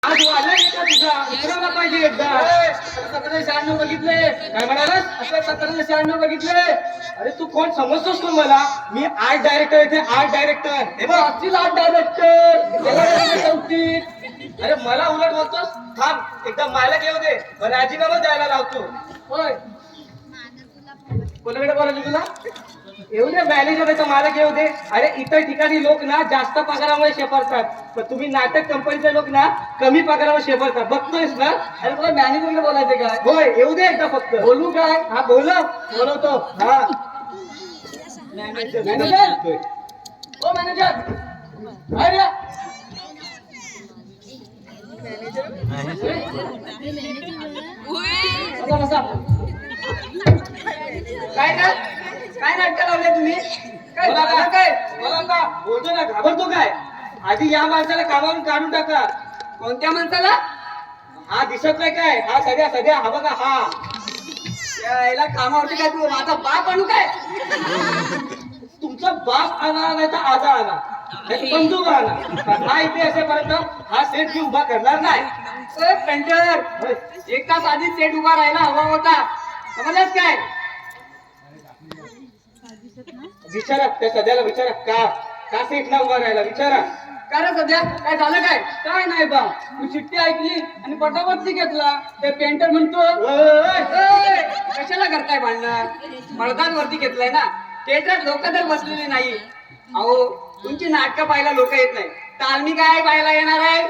आज वाजला का तुझा विचारायला पाहिजे एकदा. 1796 बघितले काय म्हणालास? असं 1796 बघितले. अरे तू कोण समजतोस तू मला? मी आर्ट डायरेक्टर इथे आर्ट डायरेक्टर. हे बघ असतील आर्ट डायरेक्टर. अरे मला उलट बोलतोस. थांब एकदा मला घेऊ दे. मला राजीनामा द्यायला लावतो. होय कोणाकडे बोलायचं तुला? येऊ दे मॅनेजर आहे तर मला घेऊ दे. अरे इतर ठिकाणी लोक ना जास्त पगारामुळे शेपरतात, पण तुम्ही नाटक कंपनीचे लोक ना कमी पगारावर शेपरतात. बघतोयस ना? अरे तुला मॅनेजरला बोलायचं काय? होय येऊ दे एकदा फक्त. बोलू काय? हा बोलवतो. हा मॅनेजर ओ मॅनेजर काय रे? बसा. काय ना काय नाटक लावले तुम्ही? काय बोला का बोलतो ना, घाबरतो काय? आधी या माणसाला कामावरून काढून टाका. कोणत्या माणसाला? हा दिसत नाही काय? हा सध्या हा बघा हा. याला कामावरती काय तू माझा बाप आणू काय? तुमचा बाप आणा नाही तर आजा आणा, बंदूक आणा. हा इथे असेपर्यंत हा सेट मी उभा करणार नाही. पेंटर एकाच आधी सेट उभा राहायला हवा होता, समजलास काय? विचारा त्या सध्याला विचारा का सेटला उभा राहायला विचारा. का रे सध्या काय झालं काय? काय नाही बा, तू चिठ्ठी ऐकली आणि पटापटची घेतला. ते पेंटर म्हणतो कशाला करताय भांडण? मर्दांवरती घेतलाय ना. थिएटरात लोक तर बसलेली नाही. अहो तुमची नाटकं पाहायला लोक येत नाही, तालमी काय पाहायला येणार आहे?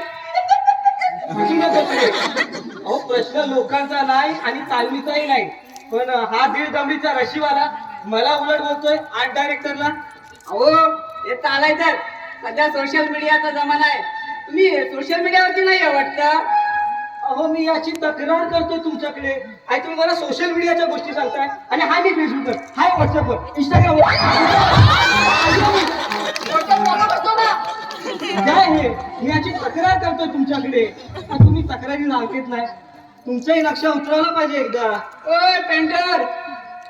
अहो प्रश्न लोकांचा नाही आणि तालमीचाही नाही, पण हा दीड दमडीचा रशीवाला मला उलट बोलतोय आर्ट डायरेक्टरला. अहो हे चालायचं. सध्या सोशल मीडियाचा जमाना आहे. तुम्ही सोशल मीडियावरती नाही वाटतं? अहो मी याची तक्रार करतोय तुमच्याकडे. आणि तुम्ही मला सोशल मीडियाच्या गोष्टी सांगताय. आणि हाय मी फेसबुकवर, हाय व्हॉट्सअपवर, इंस्टाग्रामवर काय हे? मी याची तक्रार करतोय तुमच्याकडे. तुम्ही तक्रारी ऐकत नाही. तुमचंही नक्षा उतरवला पाहिजे एकदा. ओय पेंटर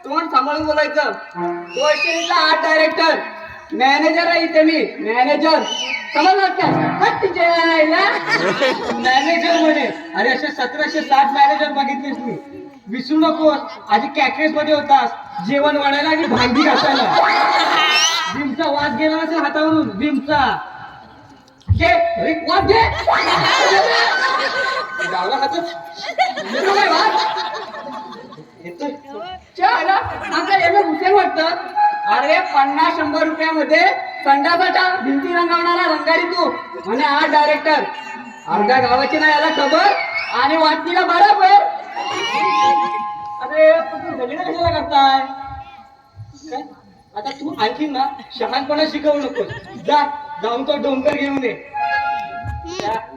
तोंड सांभाळून बोलायचं. तो आर्ट डायरेक्टर मॅनेजर आहे इथे मी. मॅनेजर समजलात का? मॅनेजर म्हणे. अरे असे 1760 मॅनेजर बघितलेस मी. विसरू नकोस आधी कॅटरेस मध्ये होतास जेवण वाढायला आणि भांडी घासायला. विमचा वास गेला नसेल हातावरून. विमचा घे वास घे. गावला हातच येतोय. वाटतं. अरे 50-100 रुपयामध्ये संडासाच्या भिंती रंगवणारा रंगारी तू म्हणजे आर्ट डायरेक्टर. अर्ध्या गावाची नाही याला खबर आणि वाटणीला बरोबर. अरे तुम्ही झगडे कशाला करताय? काय आता तू आणखी ना शहाणपणा शिकवू नको. जाऊन तो डोंगर घेऊन ये.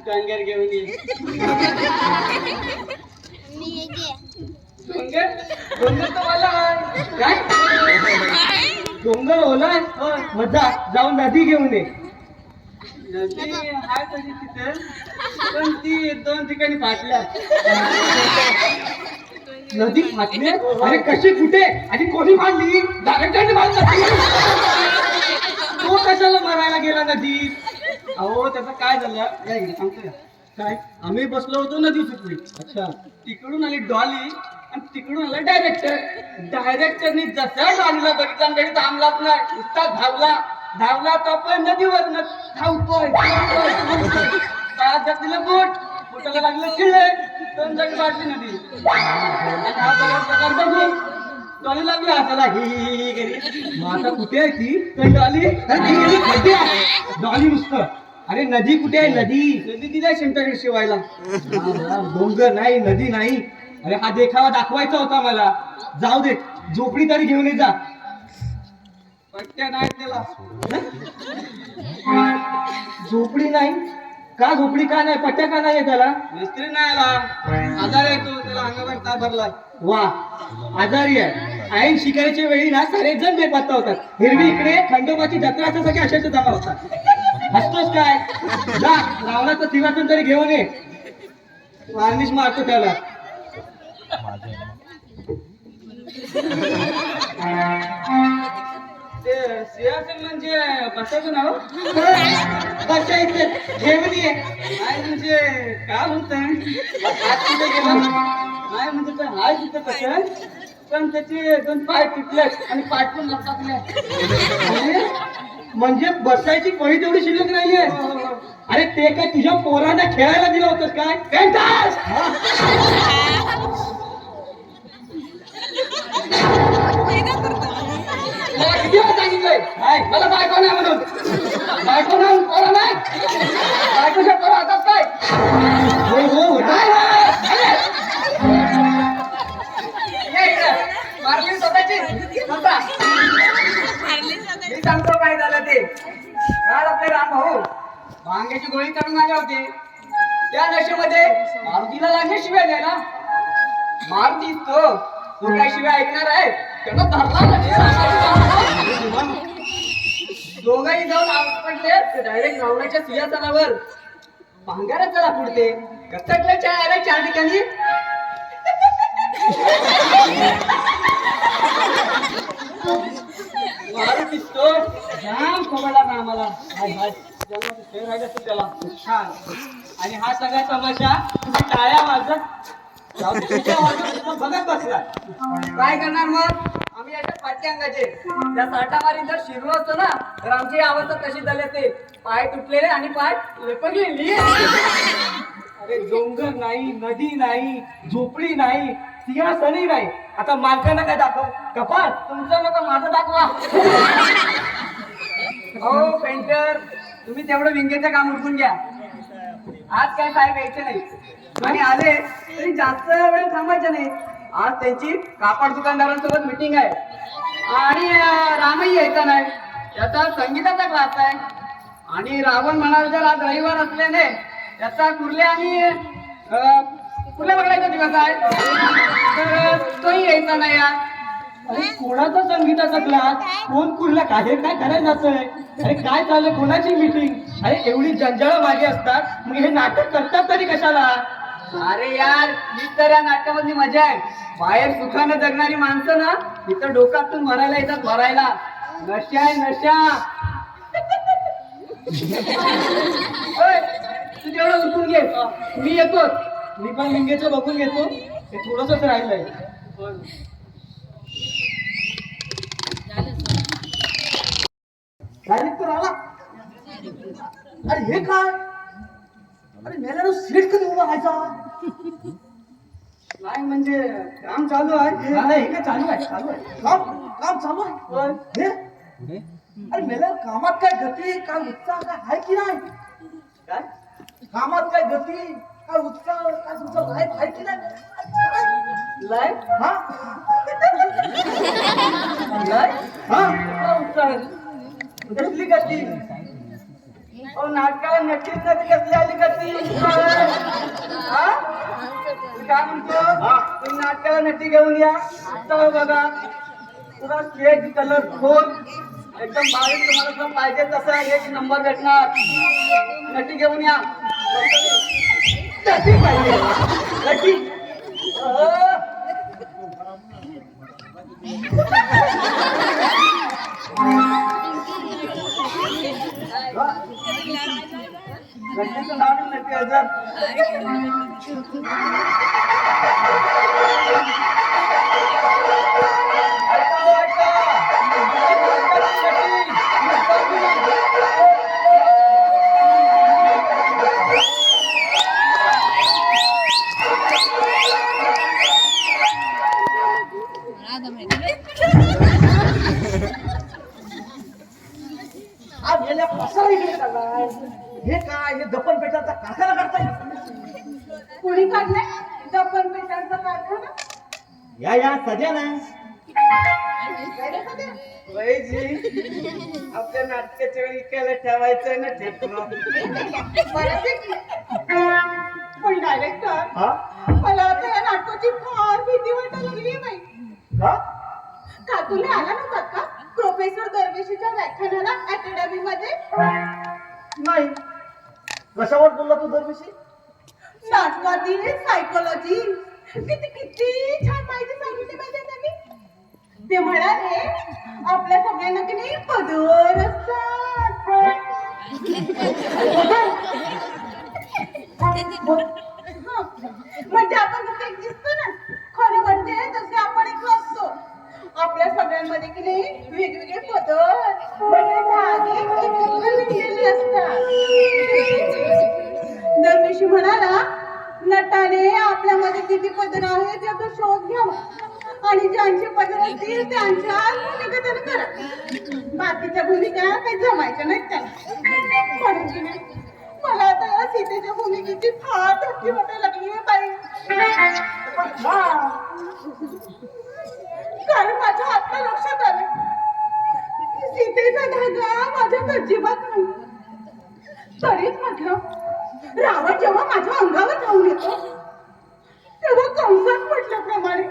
डोंगर घेऊन ये. डोंगर तर मला काय डोंगर ओलाय मजा. जाऊन नदी घेऊन ये. नदी आहे तशी तिथे, पण ती 2 ठिकाणी फाटल्या. नदी फाटली? अरे कशी कुठे आणि कोणी बांधली? डायरेक्टरने बांधली. तो कशाला मारायला गेला नदीत? अहो त्याचं काय झालं सांगतोय काय? आम्ही बसलो होतो नदी सुटली. अच्छा तिकडून आली डॉली आणि तिकडून आला डायरेक्टर. डायरेक्टरनी जसा डॉलीला बघितला घरी थांबलाच नाही. नुसता धावला तो पण नदीवर धावतोय. तिला बोटाला लागलं किल्ले 2 जागी वाटली नदी. बघून डॉली लागली हाताला ही. आता कुठे आहे ती डॉली? डॉली नुसतं अरे नदी कुठे आहे? नदी दिलाय शेमट्याकडे शिवायला. डोंगर नाही नदी नाही. अरे हा देखावा दाखवायचा होता मला. जाऊ दे झोपडी तरी घेऊन ये जा. पट्ट्या नाही त्याला. झोपडी नाही का? झोपडी का नाही? पट्ट्या का नाही त्याला? मिस्त्री नाही आला. आजार आहे तो. त्याला अंगावर ताप भरलाय. वा आजारी आहे. ऐन शिकायच्या वेळी ना सारे जण बेपत्ता होतात. हिरवी इकडे खंडोबाची जत्रा सगळे अशाच जमा होतात. हसतोस काय? जा रावणाचं सिंहासन तरी घेऊन ये. वार्निश मारतो त्याला. ते सिंहासन म्हणजे बसायचं नाव बसायचं जेवणी काय म्हणजे काय म्हणताय हात कुठे गेला नाही म्हणजे ते हाय तिथं कसं पण त्याचे 2 पाय तुटले आणि पाय पण लपकले म्हणजे बसायची पळी तेवढी शिल्लक नाहीये अरे ते काय तुझ्या पोरांना खेळायला दिलं होतंस काय पेंटास मला किती वेळा सांगितलंय काय मला बायको नाही म्हणून बायको नाही पोरा नाही बायकोच्या पोरा हातात काय हो मारली स्वतःची मी सांगतो काय झालं ते काल आपले राम भाऊ भांग्याची गोळी करून आले होते त्या नशेमध्ये मारुतीला लागल्याशिवाय द्यायला मारुती तो काय शिवाय ऐकणार आहे त्यानं धरला दोघांनी जाऊन आपटले डायरेक्ट रावणाच्या सिंहासनावर भांगारात चला पुढते कचटल्या चार ठिकाणी मारू दिसतो जाम खोबडला ना आम्हाला त्याला छान आणि हा सगळा तमाशा तुम्ही टाळ्या वाजत बघत बसला काय करणार मग आम्ही अशा पाठ्यांगाचे त्या साठामारी जर शिरलो असतो ना तर आमची अवस्था कशी झाली असते पाय तुटलेले आणि पाय लेपगलेली अरे डोंगर नाही नदी नाही झोपडी नाही सिंहासनही नाही आता मालकांना काय दाखव कपाल तुमचं नको माझं दाखवा हो पेंटर तुम्ही तेवढं विंगेचं काम उरकून घ्या आज काय साहेब यायचे नाही आणि आले तरी जास्त वेळ थांबायचं नाही आज त्यांची कापड दुकानदारांसोबत मीटिंग आहे आणि रामही यायचा नाही त्याचा संगीताचा क्लास आहे आणि रावण म्हणाल जर आज रविवार असल्याने त्याचा कुर्ले आणि कुर्ले बघायचा दिवस आहे तर तोही यायचा नाही आज अरे कोणाचा संगीताचा क्लास कोण कुर्ला काय करायला जातोय अरे काय चाललंय कोणाची मीटिंग अरे एवढी जंजाळ मागे असतात मग हे नाटक करतात तरी कशाला अरे यार ही तर या नाटकामधली मजा आहे बाहेर सुखाने जगणारी माणसं ना इथं डोक्यातून मरायला येतात भरायला नशा आहे नशा तू तेवढं उठून घे मी येतो मी पण लिंगेचं बघून घेतो हे थोडंसंच राहिलंय तर आला अरे हे काय अरे मेल्यानं सीट कधी उभा व्हायचा नाही म्हणजे काम चालू आहे हे काय चालू आहे काम चालू आहे अरे मेल्यावर कामात काय गती काय उत्साह काय आहे की नाही काय कामात काय गती काय उत्साह काय तुमचा लाईफ आहे की नाही लाईफ हा उत्साह कसली गती नाटकाला नक्कीच नक्की कसली आली गती काय म्हणतो तुम्ही नाटकाला नक्की घेऊन या आता बघा पुरा स्टेज कलर खोल एकदम बारीक तुम्हाला जर पाहिजे तसं एक नंबर भेटणार नक्की घेऊन या नक्की पाहिजे नक्की नक्कीचं नाव नक्की हजार हे काय हे दफन पेटाचा कारखाना करताय कुणी काढलाय दफन पेटाचा कारखाना या सध्या ना आपल्या नाटकाच्या वेळी इकायला ठेवायचं ना ठेवतो पण डायरेक्टर मला आता या नाटकाची फार भीती वाटायला लागली बाई का तुम्ही आला नव्हतात का प्रोफेसर दरवेशीच्या व्याख्यानाला अकॅडमी मध्ये नाही कशावर बोलला तू दरवेशी नाटकातील सायकोलॉजी किती छान माहिती सांगितली पाहिजे त्यांनी ते म्हणाले आपल्या सगळ्यांना की नाही पदर असतात. हा, म्हणजे आपण जसे एक दिसतो ना, खरं म्हणजे तसे आपण एक नसतो. आपल्या सगळ्यांमध्ये की नाही वेगवेगळे पदर म्हणजे धागे एकत्र विणलेले असतात. दरवेळी म्हणाला, नटाने आपल्यामध्ये किती पदर आहेत याचा शोध घ्यावा आणि ज्यांचे पदर असतील त्यांच्या भूमिका त्यानं करा. बाकीच्या भूमिका काही जमायच्या नाहीत त्याला. म्हणून की नाही मला आता या सीतेच्या भूमिकेची फार धक्की वाटायला लागली आहे बाई. कारण माझ्या आत्ता लक्षात आलं की सीतेचा धागा माझ्यात अजिबात नाही. तरीच म्हटलं रावण जेव्हा माझ्या अंगावर धावून येतो तेव्हा कंसात म्हटल्याप्रमाणे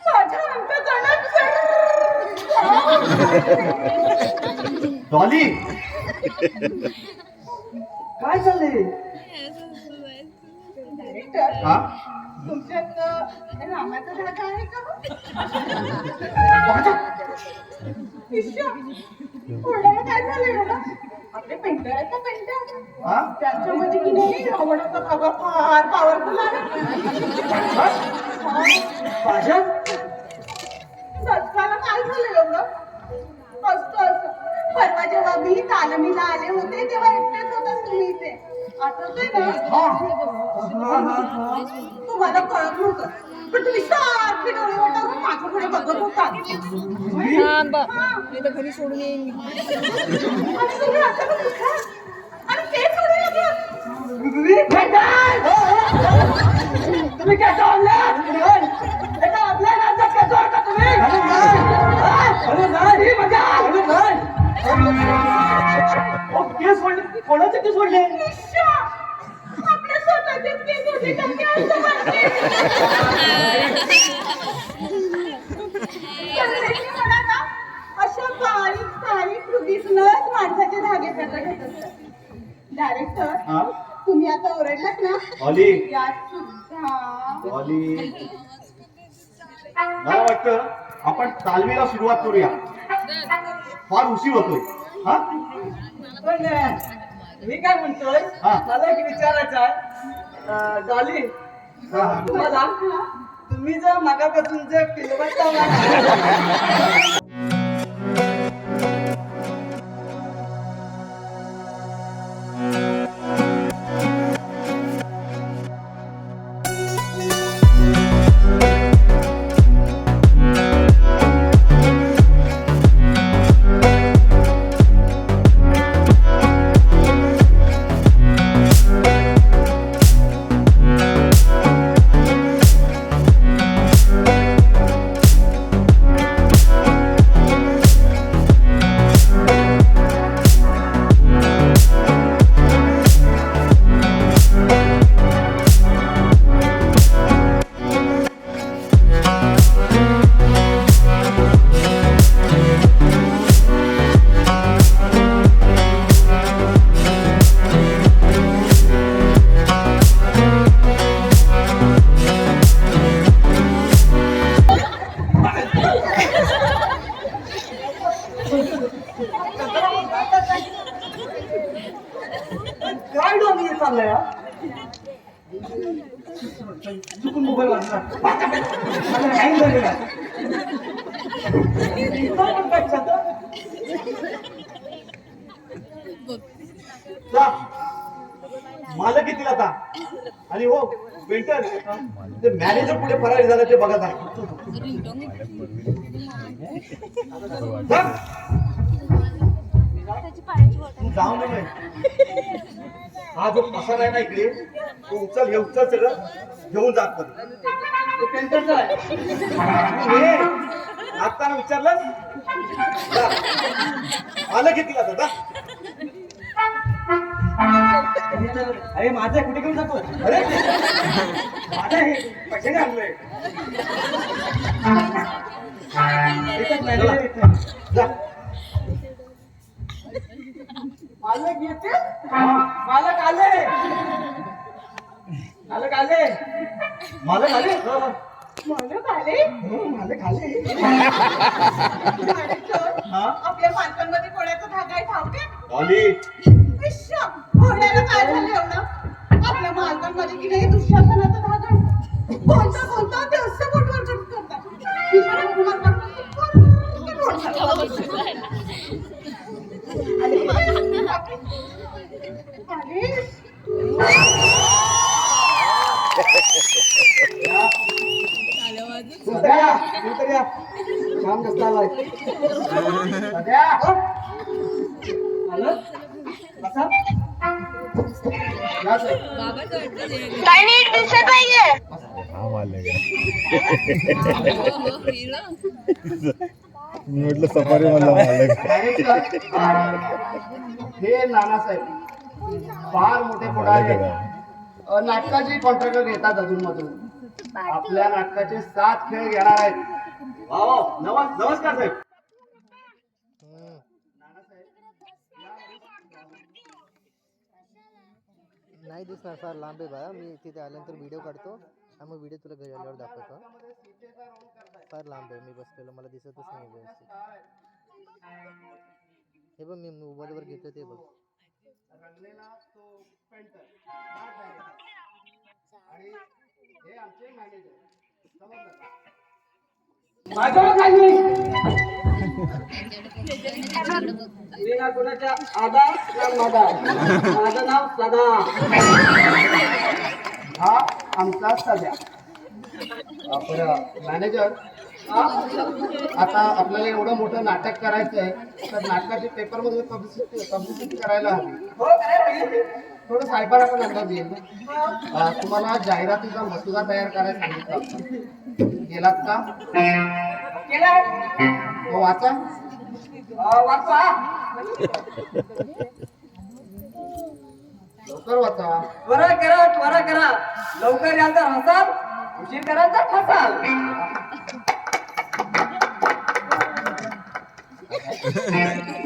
माझ्या अंतकरणात डॉली काय चाललंय? डायरेक्टर, हा? तुमच्यात रामाचा धागा आहे का हो? ईश्वर, कोणाला काय झालंय बाबा? आपले पेंटर आहेत ना पेंटर, हा? त्यांच्यामध्ये की नाही रावणाचा धागा फार पॉवरफुल आहे. माझ्या दत्ताला काय झालं एवढं? असं परवा जेव्हा मी तालमीला आले होते तेव्हा एकटेच होता तुम्ही इथे, आठवतंय ना? तुम्हाला कळत नव्हतं पण तुम्ही सारखे डोळे वाटावून माझ्याकडे बघत होता. मी तर घरी सोडून येईन. आणि तुम्ही अचानक उठला आणि ते सोडून लागलं. तुम्ही काय चालले? एका आपल्या राज्यात काय चोरता तुम्ही? ही मजा. केस सोडले? कोणाचे केस सोडले? ईश्वर, आपल्या स्वतःचेच केस होते का काय असं वाटते? संदेशी मला ना अशा बारीक सारीक कृतीतूनच माणसाचे धागे प्रकट होत असतात. डायरेक्टर, हा? तुम्ही आता ओरडलात ना, डॉली यात सुद्धा डॉली मला वाटतं आपण तालमीला सुरुवात करूया. फार उशीर होतोय. हा? पण मी काय म्हणतोय, हा. मला एक विचारायचं आहे. डॉली, हा, हा. तुम्हाला तुम्ही जर मागापासून जे फिल्मचा मला काय डॉली चाललंय हा? चुकून मोबाईल वाजला. मला hang झालेला. काय म्हणताय छात्र? जा. मालक येतील आता. आणि हो पेंटर, ते मॅनेजर पुढे फरारी झालं ते बघा जा. जा. तू जाऊ नये. हा जो पसारा आहे ना इकडे तो उचल, हे उचल सगळं घेऊन जात पण ते पेंटरचं आहे. आता विचारलं मालक येतील आता जा. अरे माझं कुठे घेऊन जातो? अरे माझं हे पैसे आणलंय. एकच मॅनेजर इथे. जा. मालक येते? मालक आले. मालक आले. मालक आले? मला खाले माझे खाले डायरेक्टर हा? आपल्या मालकांमध्ये कोणाचा धागा आहे ठाऊके आली इश्शा, घोड्याला काय झालं एवढं आपल्या मालकांमध्ये की नाही दुःशासनाचा धागा आहे. बोलता बोलता ते असं बोटवर करतात बिचारा मालकांमध्ये सध्या तू तरी या. छान कसला आलाय सध्या आलं बसा या साहेब. काही नीट दिसत नाहीये मी म्हटलं सफारी मधला मालक डायरेक्टर हे नानासाहेब फार मोठे पुढारी आहेत. नाटकाची कॉन्ट्रॅक्ट घेतात अधून मधून आपल्या नाटकाचे 7 खेळ घेणार आहेत. नमस्कार साहेब नाही दिसणार फार लांब आहे बा मी तिथे आल्यानंतर व्हिडिओ काढतो आणि मग व्हिडिओ तुला घरी आल्यावर दाखवतो फार लांब आहे मी बसलेलो मला दिसतच नाही व्यवस्थित हे बघ मी मोबाईलवर घेतो ते बघ माझ्यावर खाली मी ना कोणाच्या आदा ना मादा माझं नाव सदा हा आमचा सध्या आपण मॅनेजर आता आपल्याला एवढं मोठं नाटक करायचं आहे तर नाटकाचे पेपर मध्ये पब्लिसिटी करायला हवी थोडं साहेबांना पण अंदाज येईल ना तुम्हाला जाहिरातीचा मसुदा तयार करायला सांगितलं होतं. गेलात का हो वाचा लवकर वाचा त्वरा करा लवकर यांचा हसाल उशीर करायचा फसाल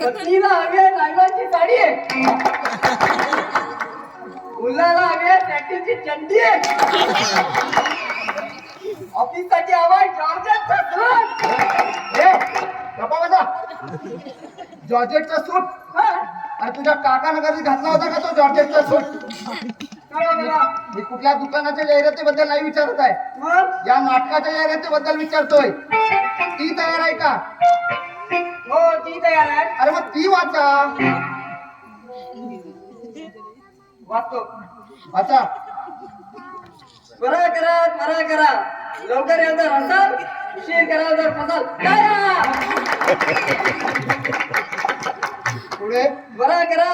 पत्नीला हवी आहे नायलॉनची साडी आहे मुलाला हवी आहे सॅटिनची चड्डी आहे ऑफिस साठी हवाय जॉर्जेटचा सूट गप्पा बसा जॉर्जेटचा सूट अरे तुझ्या काकानं कधी घातला होता का तो जॉर्जेटचा सूट मी कुठल्या दुकानाच्या जाहिरातीबद्दल नाही विचारत आहे मग या नाटकाच्या जाहिरातीबद्दल विचारतोय ती तयार आहे का हो ती तयार आहे अरे मग ती वाचा वाचतो वाचा त्वरा करा लवकर यांचा हसाल उशीर करायला जर फसाल तयार पुढे त्वरा करा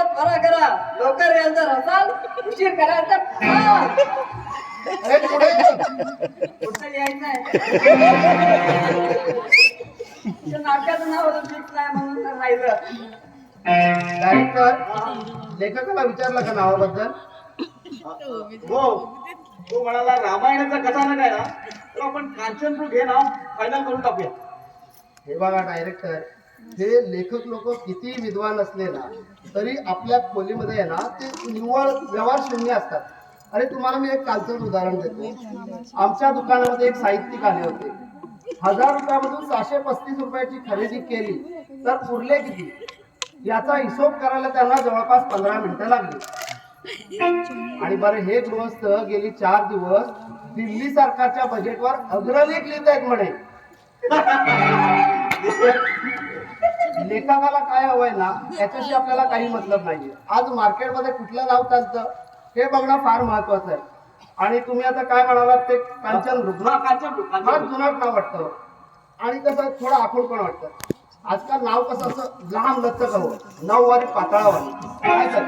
लवकर यांचा हसाल उशीर करायचा फसाल अरे पुढे पुढचं लिहायचं आहे नाटकाचं नाव होतं फिक्स नाही म्हणून तर राहिलं डायरेक्टर लेखकाला विचारलं का नावाबद्दल हो तो म्हणाला रामायणाचा कथानक आहे ना तर आपण कांचनपूर घे नाव फायनल करून टाकूया हे बघा डायरेक्टर हे लेखक लोक किती विद्वान असले ना तरी आपल्या खोलीमध्ये आहे ना ते निव्वळ व्यवहार शून्य असतात. अरे तुम्हाला मी एक कालचं उदाहरण देतो. आमच्या दुकानामध्ये एक साहित्यिक आले होते. 1000 रुपयामधून 635 रुपयाची खरेदी केली तर उरले किती याचा हिशोब करायला त्यांना जवळपास 15 मिनिटं लागली. आणि बरं हे गृहस्थ गेली 4 दिवस दिल्ली सरकारच्या बजेटवर अग्रलेख लिहित आहेत म्हणे. लेखकाला काय हवंय ना याच्याशी आपल्याला काही मतलब नाहीये. आज मार्केटमध्ये कुठलं नाव चालतं हे बघणं फार महत्वाचं आहे. आणि तुम्ही आता काय म्हणालात ते कांचन फार जुनाट नाव वाटतं आणि कसं थोडं आखूड पण वाटतं. आजकाल नाव कसं असं लहान लचक हवं 9 वारी पाताळावर काय तर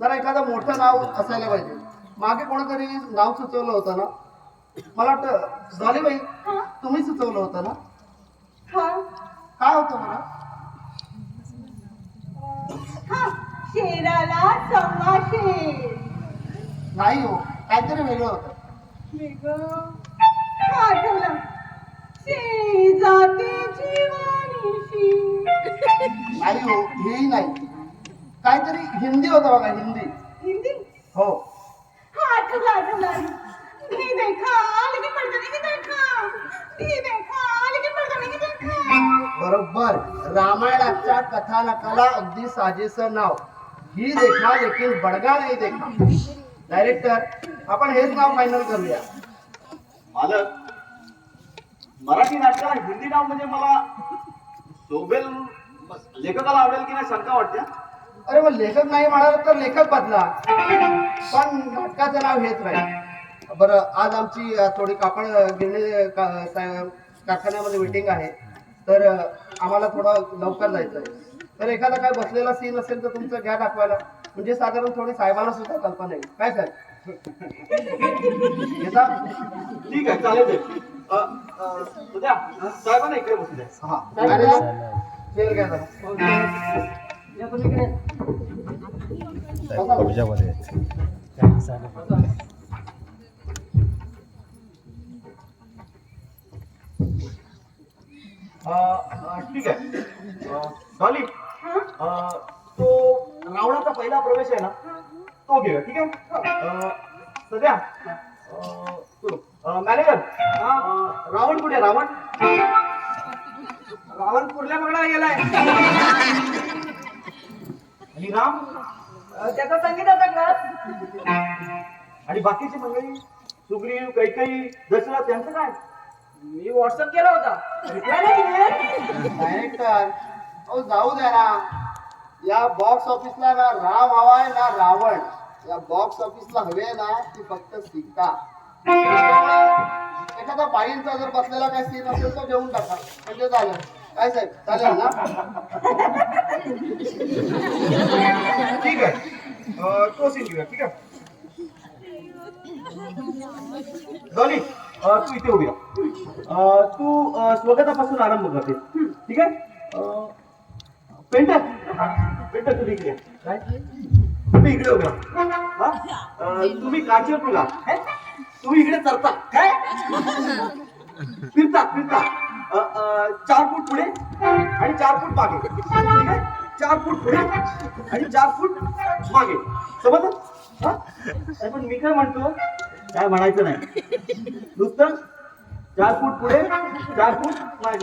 जरा एखादं मोठं नाव असायला पाहिजे. मागे कोणीतरी नाव सुचवलं होतं ना मला वाटतं डॉलीबाई तुम्ही सुचवलं होतं ना काय होतं मला शेराला सव्वा शेर नाही हो काहीतरी वेगळं होतं. आठवलं शेजातीची वाणीशी नाही हो हेही नाही काहीतरी हिंदी होतं बघा हिंदी हिंदी हो आठवलं मी देखा पडकने की देखा ती देखा लेकिन पडकने की देखा. बरोबर. रामायणाच्या कथानकाला अगदी साजेसं नाव. ही देखा लेकिन बडगा नाही देखा. डायरेक्टर, आपण हेच नाव फायनल करूया. मालक, मराठी नाटकाला हिंदी नाव म्हणजे मला शोभेल, लेखकाला आवडेल की नाही शंका वाटते. अरे मग लेखक नाही म्हणाल तर लेखक बदला, पण नाटकाचं नाव हेच राहील. बरं, आज आमची थोडी कापड गिरणी कारखान्यामध्ये मीटिंग आहे, तर आम्हाला थोडं लवकर जायचं आहे. तर एखादा काय बसलेला सीन असेल तर तुमचं घ्या दाखवायला, म्हणजे साधारण थोडी साहेबांना सुद्धा कल्पना येईल. काय साहेब घेता? ठीक आहे, चालेल ते. उद्या साहेबांना इकडे बसू द्या. हा, मॅनेजर, चेअर घ्या जरा. या तुम्ही इकडे. कब्जामध्ये ठीक आहे. डॉली, तो रावणाचा पहिला प्रवेश आहे ना, तो घेऊया. ठीक आहे. सध्या मॅनेजर, रावण कुठे? रावण रावण कुर्ल्या बघायला गेलाय. आणि राम त्याचा संगीताचा क्लास. आणि बाकीची मंडळी, सुग्रीव, कैकई, दशरथ, त्यांचं काय? मी व्हॉट्सअप केला होता. रिप्लाय नाही दिली. डायरेक्टर, अहो जाऊ द्या ना. या बॉक्स ऑफिसला ना राम हवाय ना रावण. या बॉक्स ऑफिसला हवे ना ती फक्त सीता. एखादा बाईंचा जर बसलेला काय सीन असेल तो घेऊन टाका, म्हणजे झालं. काय साहेब, चालेल ना? ठीक आहे. तो सीन घेऊया. ठीक आहे. डॉली, तू इथे उभी राहा. तू स्वागतापासून आरंभ करते. ठीक आहे. पेंटर, पेंटर तुम्ही इकडे या. काय तुम्ही इकडे उभे राहा. तुम्ही काचेवर तुला तुम्ही इकडे चरता काय, फिरता फिरता 4 फूट पुढे आणि 4 फूट मागे. ठीक आहे. 4 फूट पुढे आणि 4 फूट मागे. समजलं? हा, पण मी काय म्हणतो, काय म्हणायचं नाही. नुसतं 4 फूट पुढे 4 फूट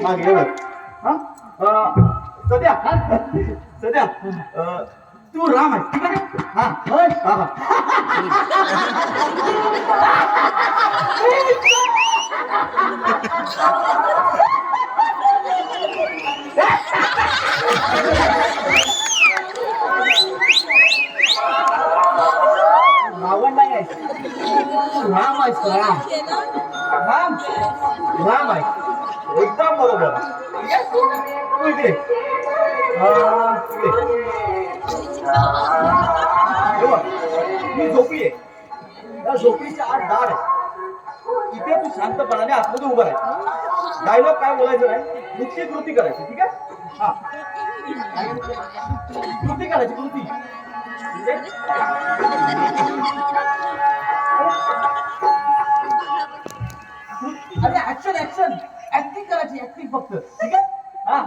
मागे एवढं. हा, सध्या सध्या तू राम आहे. ठीक आहे. हा होय. हा रावण नाही आहे, राम आहेस. राम राम राम आहे. एकदम बरोबर. तू इकडे इकडे. ही झोपी आहे. त्या झोपडीच्या आत दार आहे. इथे तू शांतपणाने आतमध्ये उभं राहा. डायलॉग काय बोलायचं नाही, नुसती कृती करायची. ठीक आहे. हा, कृती करायची. कृती अरे ऍक्शन ऍक्शन ऍक्टिंग करायची. ऍक्टिंग फक्त. ठीक आहे. हा,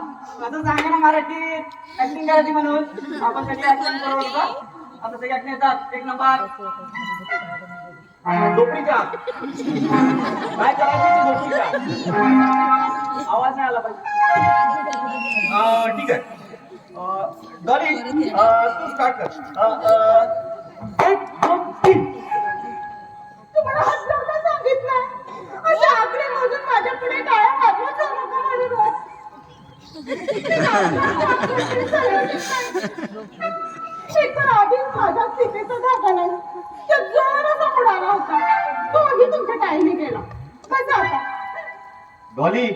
आता सांगा ना मराठीत ऍक्टिंग करायची म्हणून. आपण कधी ऍक्टिंग करत होता. आता सगळे ऍक्टिंग येतात. 1 नंबर. झोपडीच्या आत काय करायचं? झोपडीच्या आत. आवाज नाही आला पाहिजे. ठीक आहे. डॉली, तू स्टार्ट कर. 1, 2, 3. तुम्हाला हसवलं सांगितलं. अशा आकडे मोजून माझ्या पुढे टाळ्या वाजवत जाऊ नका माझे रोज. एक तर आधीच माझ्या स्थितीचा धागा नाही, तर जरासा उडाला होता, तोही तुमच्या टाळीने गेला. कसं आता? डॉली,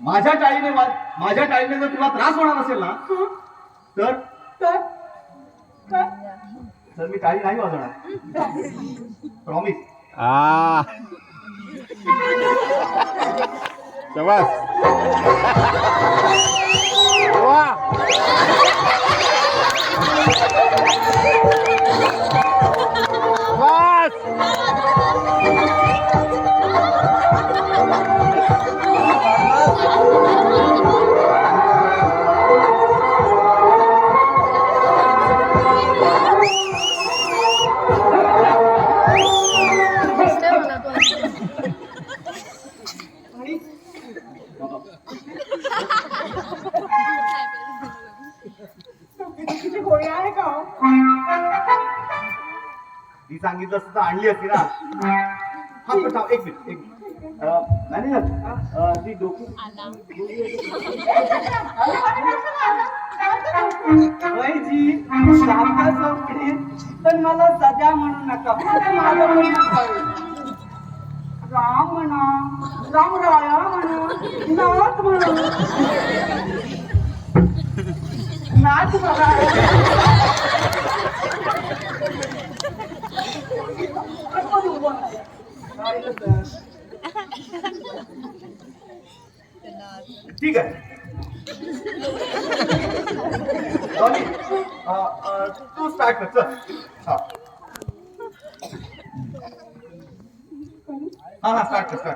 माझ्या टाळीने जर तुला त्रास होणार असेल ना, तर तर तर तर मी टाळी नाही वाजवणार. प्रॉमिस. शाबास. सांगितलं असतं तर आणली असती ना. हा पण थांब, एक मिनिट. मॅनेजर ती डोकी वयजी शांता चौकडीत पण मला सध्या म्हणू नका. माझं म्हणणं आहे. राम म्हणा, राम राया म्हणा, नाथ म्हणा, नाथ म्हणा. ठीक आहे. जॉनी, तू स्टार्ट कर चल. हा हा स्टार्ट कर चल.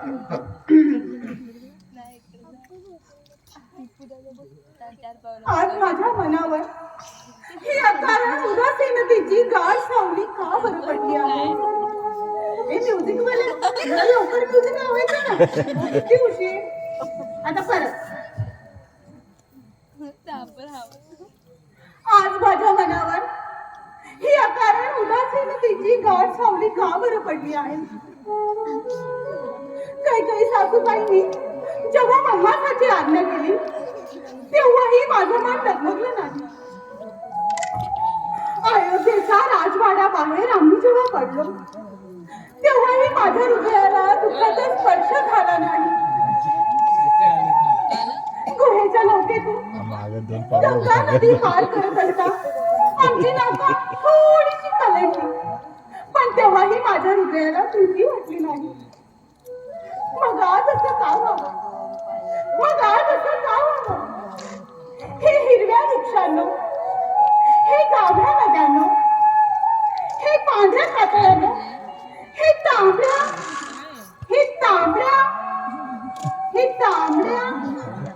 आज माझ्या मनावर ही अकारण उदासीनतेची गाढ सावली का बरं पडली आहे? हे म्युझिक वाले जरा लवकर म्युझिक लावायचं ना. किती उशीर. आता परत. आज माझ्या मनावर ही अकारण उदासीनतेची गाढ सावली का बरं पडली आहे? काही सासूबाईंनी जेव्हा मन्माथाची आज्ञा केली तेव्हाही माझं मन डगमगलं नाही. अयोध्येचा राजवाडा बाहेर आम्ही जेव्हा पडलो तेव्हाही माझ्या हृदयाला दुःखाचा स्पर्श झाला नाही. गुहेच्या नौकेतून गंगा नदी पार करत असता आमची नौका थोडीशी कलंडली, पण तेव्हाही माझ्या हृदयाला भीती वाटली नाही. मग आज असं का व्हावं? मग आज असं का व्हावं? हे हिरव्या वृक्षांनो, हे गाभ्या नद्यांनो, हे पांढऱ्या कातळांनो, हे तांबड्या, हे तांबड्या, हे तांबड्या,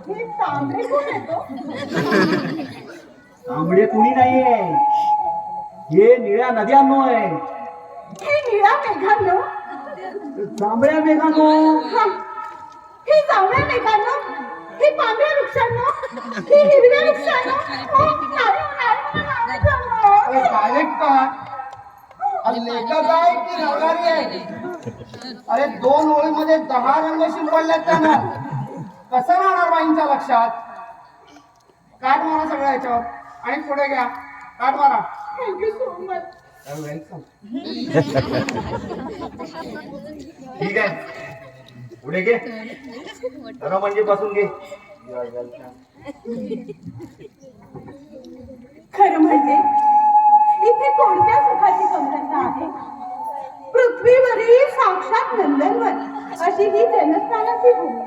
हे तांबडे कोण येतो? तांबडे कुणी नाहीये, हे निळ्या नद्यांनो आहे. हे निळ्या मेघांनो, जांभळ्या मेघांनो, हे जांभळ्या मेघांनो, हे पांढऱ्या वृक्षांनो, हे हिरव्या वृक्षांनो. अरे डायरेक्टर लेखक आहे की नगारी आहे? अरे 2 ओळीमध्ये 10 रंग शिंपडलेत त्यानं. कसं राहणार बाईंच्या लक्षात? काट मारा सगळ्या याच्यावर आणि पुढे घ्या. काट मारा. Thank you so much. वेलकम. ठीक आहे, पुढे घे. जरा म्हणजे बसून घे. खरं म्हणजे इथे कोणत्या सुखाची कमतरता आहे? पृथ्वीवरील साक्षात नंदनवन अशी ही जनस्थानाची भूमी.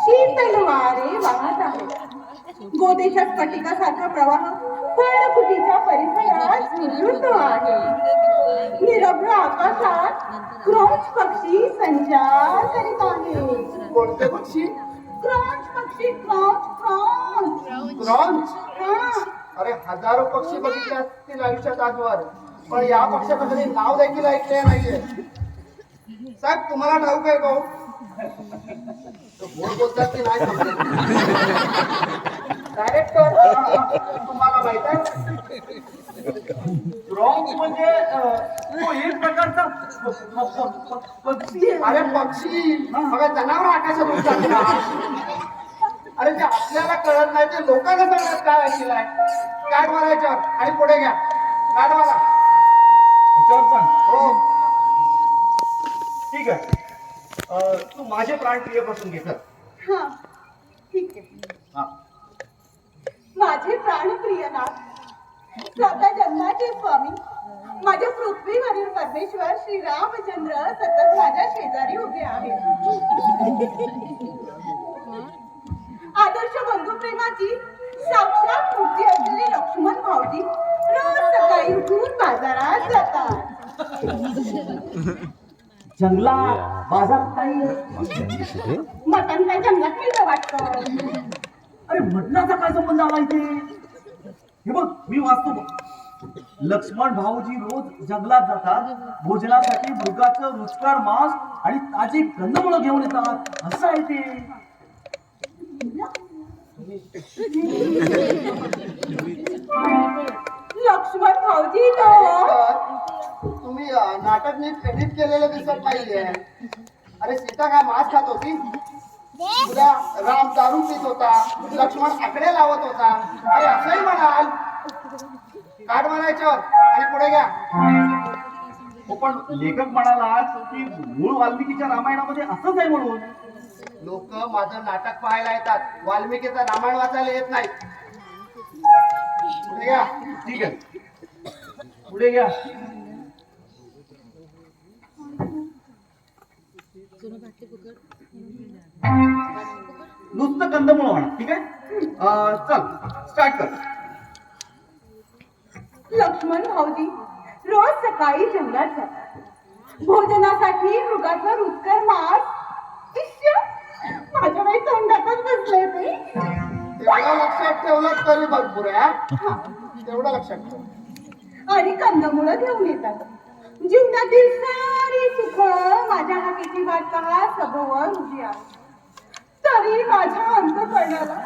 शीतल वारे वाहत आहे. गोदेच्या स्फटिकासारखा प्रवाह पर्णकुटीच्या परिसरात झुळझुळतो आहे. निरभ्र आकाशात क्रौंच पक्षी संचार करीत आहे. कोणते पक्षी? क्रौंच पक्षी, क्रौंच क्रौंच. क्रॉन्च. हा. अरे हजारो पक्षी बघितले असतील आयुष्यात आजवर, पण या पक्षाचं कधी नाव देखील ऐकले नाहीये. साहेब तुम्हाला ठाऊक आहे भाऊ? बोल बोलतात की नाही समजत. डायरेक्टर तुम्हाला माहित आहे? क्रॉन्च म्हणजे तो एक प्रकारचा पक्षी आहे. अरे पक्षी बघा, जनावर आकाशात उडतात ना. अरे जे आपल्याला कळत नाही ते लोकांना सांगण्यात काय ऐकलंय? काट मारा याच्यावर आणि पुढे घ्या. काट मारा. याच्यावर सांग. हो. ठीक आहे. तू माझे प्राण प्रियपासून घे. चल. हा, ठीक आहे. हा. माझे प्राणप्रियनाथ, स्वतः जन्माचे स्वामी, माझ्या पृथ्वीवरील परमेश्वर श्री रामचंद्र सतत माझ्या शेजारी उभे आहेत. आदर्श बंधुप्रेमाची साक्षात मूर्ती असलेले लक्ष्मण भाऊजी रोज सकाळी उठून बाजारात जातात. जंगलात बाजारात नाही. मटण काय जंगलात मिळतं वाटतं? अरे मटणाचा काय संबंध आला इथे? हे बघ, मी वाचतो बघ. लक्ष्मण भाऊजी रोज जंगलात जातात, भोजनासाठी मृगाचं रुचकर मांस आणि ताजे कंदमुळं घेऊन येतात. असं आहे ते. लक्ष्मण भाऊजी तो डायरेक्टर, तुम्ही नाटक नीट एडिट केलेलं दिसत नाहीये. अरे सीता काय मांस खात होती? उद्या राम दारू पित होता, लक्ष्मण आकडे लावत होता. अरे असंही म्हणाल. काट मारायच्यावर आणि पुढे घ्या. हो, पण लेखक म्हणाला की मूळ वाल्मिकीच्या रामायणामध्ये असंच आहे म्हणून. लोक माझं नाटक पाहायला येतात, वाल्मिकीचं रामायण वाचायला येत नाही. पुढे घ्या. ठीक आहे, पुढे घ्या. नुसतं कंदमुळं म्हणा. ठीक आहे, चल स्टार्ट कर. लक्ष्मण भाऊजी रोज सकाळी जंगलात जातात. भोजनासाठी मृगाचा रुचकर मांस इश्य माझ्या बाई तोंडातच बसले ते. तेवढं लक्षात ठेवलं तरी भरपूर आहे. हा? तेवढं लक्षात ठेव. आणि कंदमुळं घेऊन येतात. जीवनातील सारी सुख माझ्या हाकेची वाट पहा सभोवर उभी आहे. तरी माझ्या अंतःकरणाला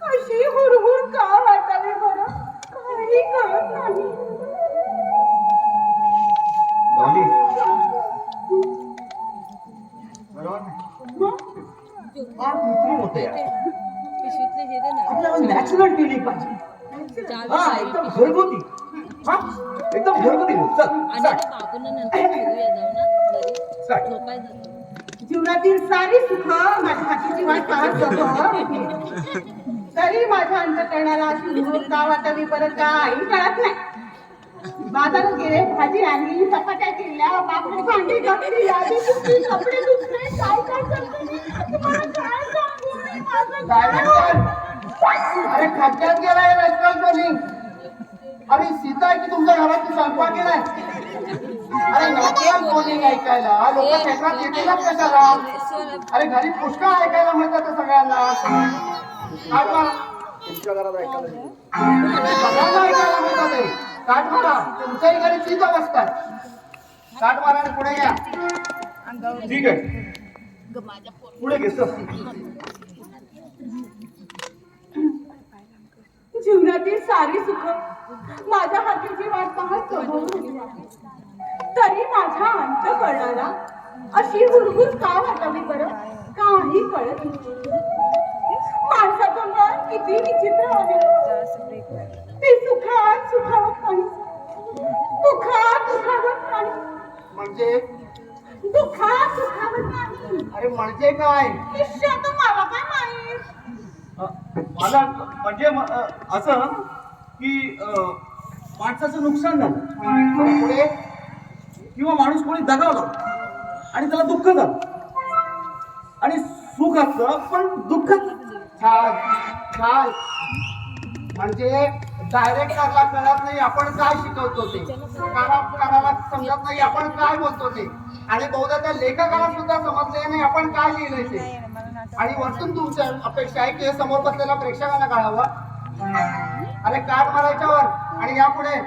अशी हुरहुर का वाटावी बरं, काही कळत नाही. डॉली, बरोबर नाही? मग फार कृत्रिम होतं यार. आपल्याला नॅचरल ट्युनिंग पाहिजे. हा, एकदम घरगुती. हा, एकदम घरगुती. चल स्टार्ट. जीवनातील सारी सुख माझ्या हाकेची वाट पाहत सभोवर उभी आहे. तरी माझ्या अंतःकरणाला अशी हुरहुर का वाटावी बरं, काही कळत नाही. बाजारात गेले, भाजी आणली, चपात्या केल्या, बापरे भांडी घातली, आधी धुतली, कपडे धुतले, काय काय करते तुम्हाला काय सांगू मी माझं डायरेक्टर, अरे खड्ड्यात गेलाय नॅचरल ट्युनिंग. अरे सीता आहे की तुमच्या घरात स्वयंपाक केलाय? अरे नॅचरल ट्युनिंग ऐकायला लोक क्षेत्रात येतीलच कशाला? अरे घरी पुष्कळ ऐकायला मिळतं सगळ्यांना. काट मारा. तुमच्या घरात ऐकायला सगळ्यांना ऐकायला मिळतं ते. काट मारा. तुमच्याही घरी तीच अवस्था आहे. काट मारा आणि पुढे घ्या. ठीक आहे, पुढे घे सर. जीवनातील सारी सुख माझ्या हाकेची वाट पाहत सभोवर उभी आहे. तरी माझ्या अंतःकरणाला अशी हुरहुर का वाटावी बरं, काही कळत नाही. माणसाचं मन किती विचित्र आहे. ते सुखात सुखावत नाही, दुःखात दुखावत नाही, म्हणजे दुःखात सुखावत नाही. अरे म्हणजे काय? निश्चय तर मला काय माहित. मला म्हणजे असं की माणसाचं नुकसान झालं पुढे किंवा माणूस कोणी दगावला आणि त्याला दुःख झालं आणि सुख असतं पण दुःख. छान छान. म्हणजे डायरेक्टरला कळत नाही आपण काय शिकवतो ते, कलाकाराला समजत नाही आपण काय बोलतो ते, आणि बहुधा त्या लेखकाला सुद्धा समजले नाही आपण काय लिहिलंय ते. आणि वरतून तुमच्या अपेक्षा आहे की हे समोर बसलेल्या प्रेक्षकांना कळावं. अरे काट मारायच्यावर आणि या पुढे.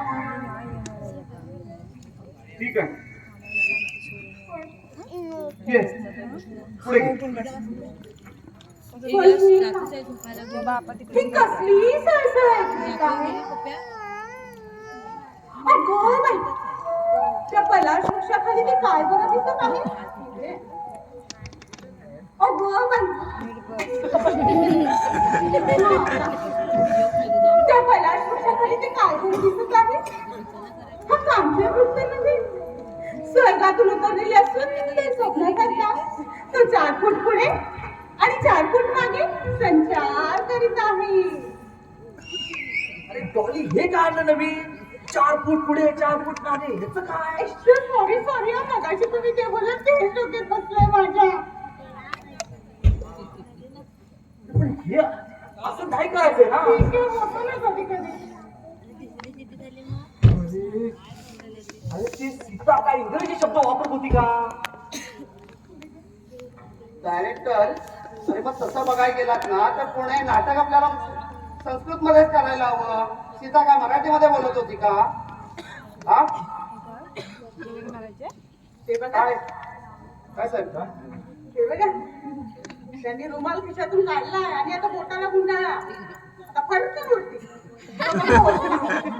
ठीक आहे, Yes. पुढे घे. ही कसली सळसळ ऐकली काय? अगं बाई, त्या पलाश वृक्षाखाली ते काय बरं दिसत आहे? अगं बाई, त्या पलाश वृक्षाखाली ते काय बरं दिसत आहे? हा कामच्या वृत्त नव्हे, स्वर्गातून उतरलेले असून ते स्वप्नासारख्या तो 4 फूट पुढे आणि 4 फूट मागे संचार करीत आहे. अरे डॉली, हे काय आणलं नवीन? 4 फूट पुढे 4 फूट मागे, ह्याचं काय? सॉरी सॉरी, मगाशी तुम्ही ते बोलत ते डोक्यात बसलंय माझ्या. पण हे असं नाही करायचंय ना. ठीक आहे, होतं ना कधी कधी. अरे ती सीता काय इंग्रजी शब्द वापरत होती का? डायरेक्टर, अरे मग तसं बघायला गेलात ना तर पुणे नाटक आपल्याला संस्कृत मध्येच करायला हवं. सीता काय मराठीमध्ये बोलत होती का? हा ते बघा, काय काय साहेब का? ते बघा, त्यांनी रुमाल खिशातून काढलाय आणि आता बोटाला गुंडाळा. आता फडकन उडते.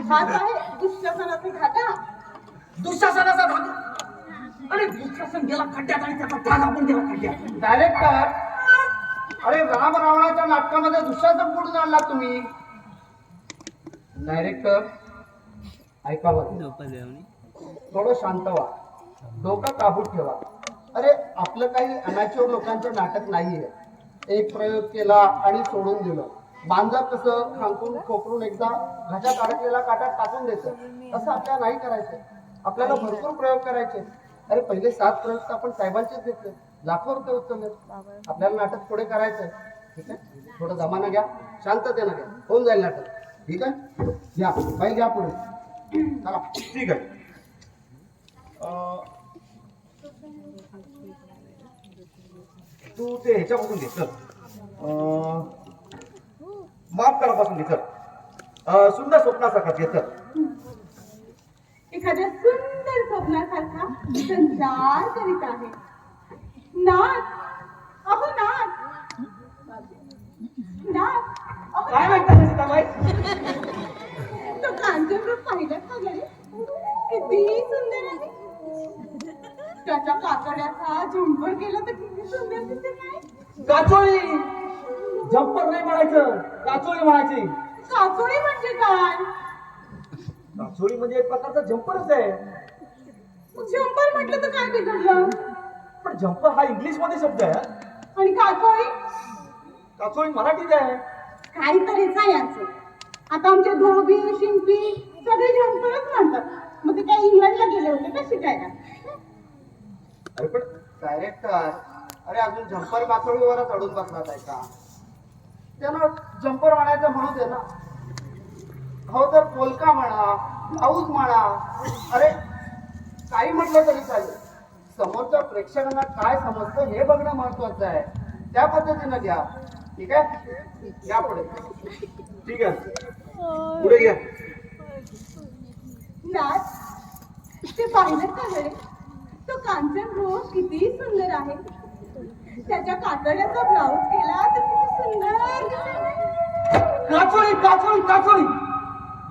हाच आहे दुःशासनाचा धागा. दुःशासनाचा धागा. अरे दुःशासन गेला खड्ड्यात आणि त्याचा धागा पण गेला खड्ड्यात. डायरेक्टर, अरे राम रावणाच्या नाटकामध्ये दुःशासन कुठून आणला तुम्ही? डायरेक्टर ऐकावं, थोडं शांत व्हा, डोकं काबूत ठेवा. अरे आपलं काही अमॅच्युअर लोकांचं नाटक नाहीये. एक प्रयोग केला आणि सोडून दिलं. मांजर कसं खांकून खोकरून एकदा घाटात अडकलेला काटात टाकून द्यायचं, तसं आपल्याला नाही करायचं. आपल्याला भरपूर प्रयोग करायचे. अरे पहिले 7 प्रयोग तर आपण साहेबांचेच घेतले, लाखो रुपये उचलले. आपल्याला नाटक पुढे करायचंय. ठीक आहे, थोडं जमाना घ्या, शांततेनं घ्या, होऊन जाईल नाटक. ठीक आहे, घ्या बाई, घ्या पुढे. चला. ठीक आहे. तू ते ह्याच्यापासून घे, चल. माफ करापासून घे, चल. सुंदर स्वप्नासारखा घे, चल. एखाद्या सुंदर स्वप्नासारखा संचार करीत आहे. नाच, अहो नाच, नाच. अहो, काय म्हणता सीताबाई? तो कांचन रूप पाहिलं का गडे? किती सुंदर आहे. त्याच्या कातड्याचा झुंबर केला तर किती सुंदर दिसते नाही? काचोळी. जंपर नाही म्हणायचं, काचोळी म्हणायची. काचोळी म्हणजे काय? काचोळी म्हणजे एक प्रकारचा जम्परच आहे. झुंबर म्हटलं तर काय बिघडलं? पण जम्पर हा इंग्लिश मध्ये शब्द आहे. आणि काचोळी काचोळी मराठीत आहे. काहीतरीच आहे याचं. आता आमचे धोबी शिंपी सगळे झंपरच म्हणतात. मग ते काय इंग्लंडला गेले होते का शिकायला? अरे पण डायरेक्टर, अरे अजून जम्पर काचोळीवर चढून बसलात आहे का? त्याला जम्पर म्हणायचं म्हणू दे ना. हो तर पोलका म्हणा, हाऊस म्हणा, अरे काही म्हटलं तरी चालेल. समोरच्या प्रेक्षकांना काय समजतं हे बघणं महत्वाचं आहे. त्या पद्धतीनं घ्या. ठीक आहे, या पुढे. ठीक आहे, पुढे घ्या. नाच, ते पाहिलं का गडे? तो कांचन रोज किती सुंदर आहे. त्याच्या कातड्याचा ब्लाऊज केला तर किती सुंदर दिसते. काचोळी काचोळी काचोळी.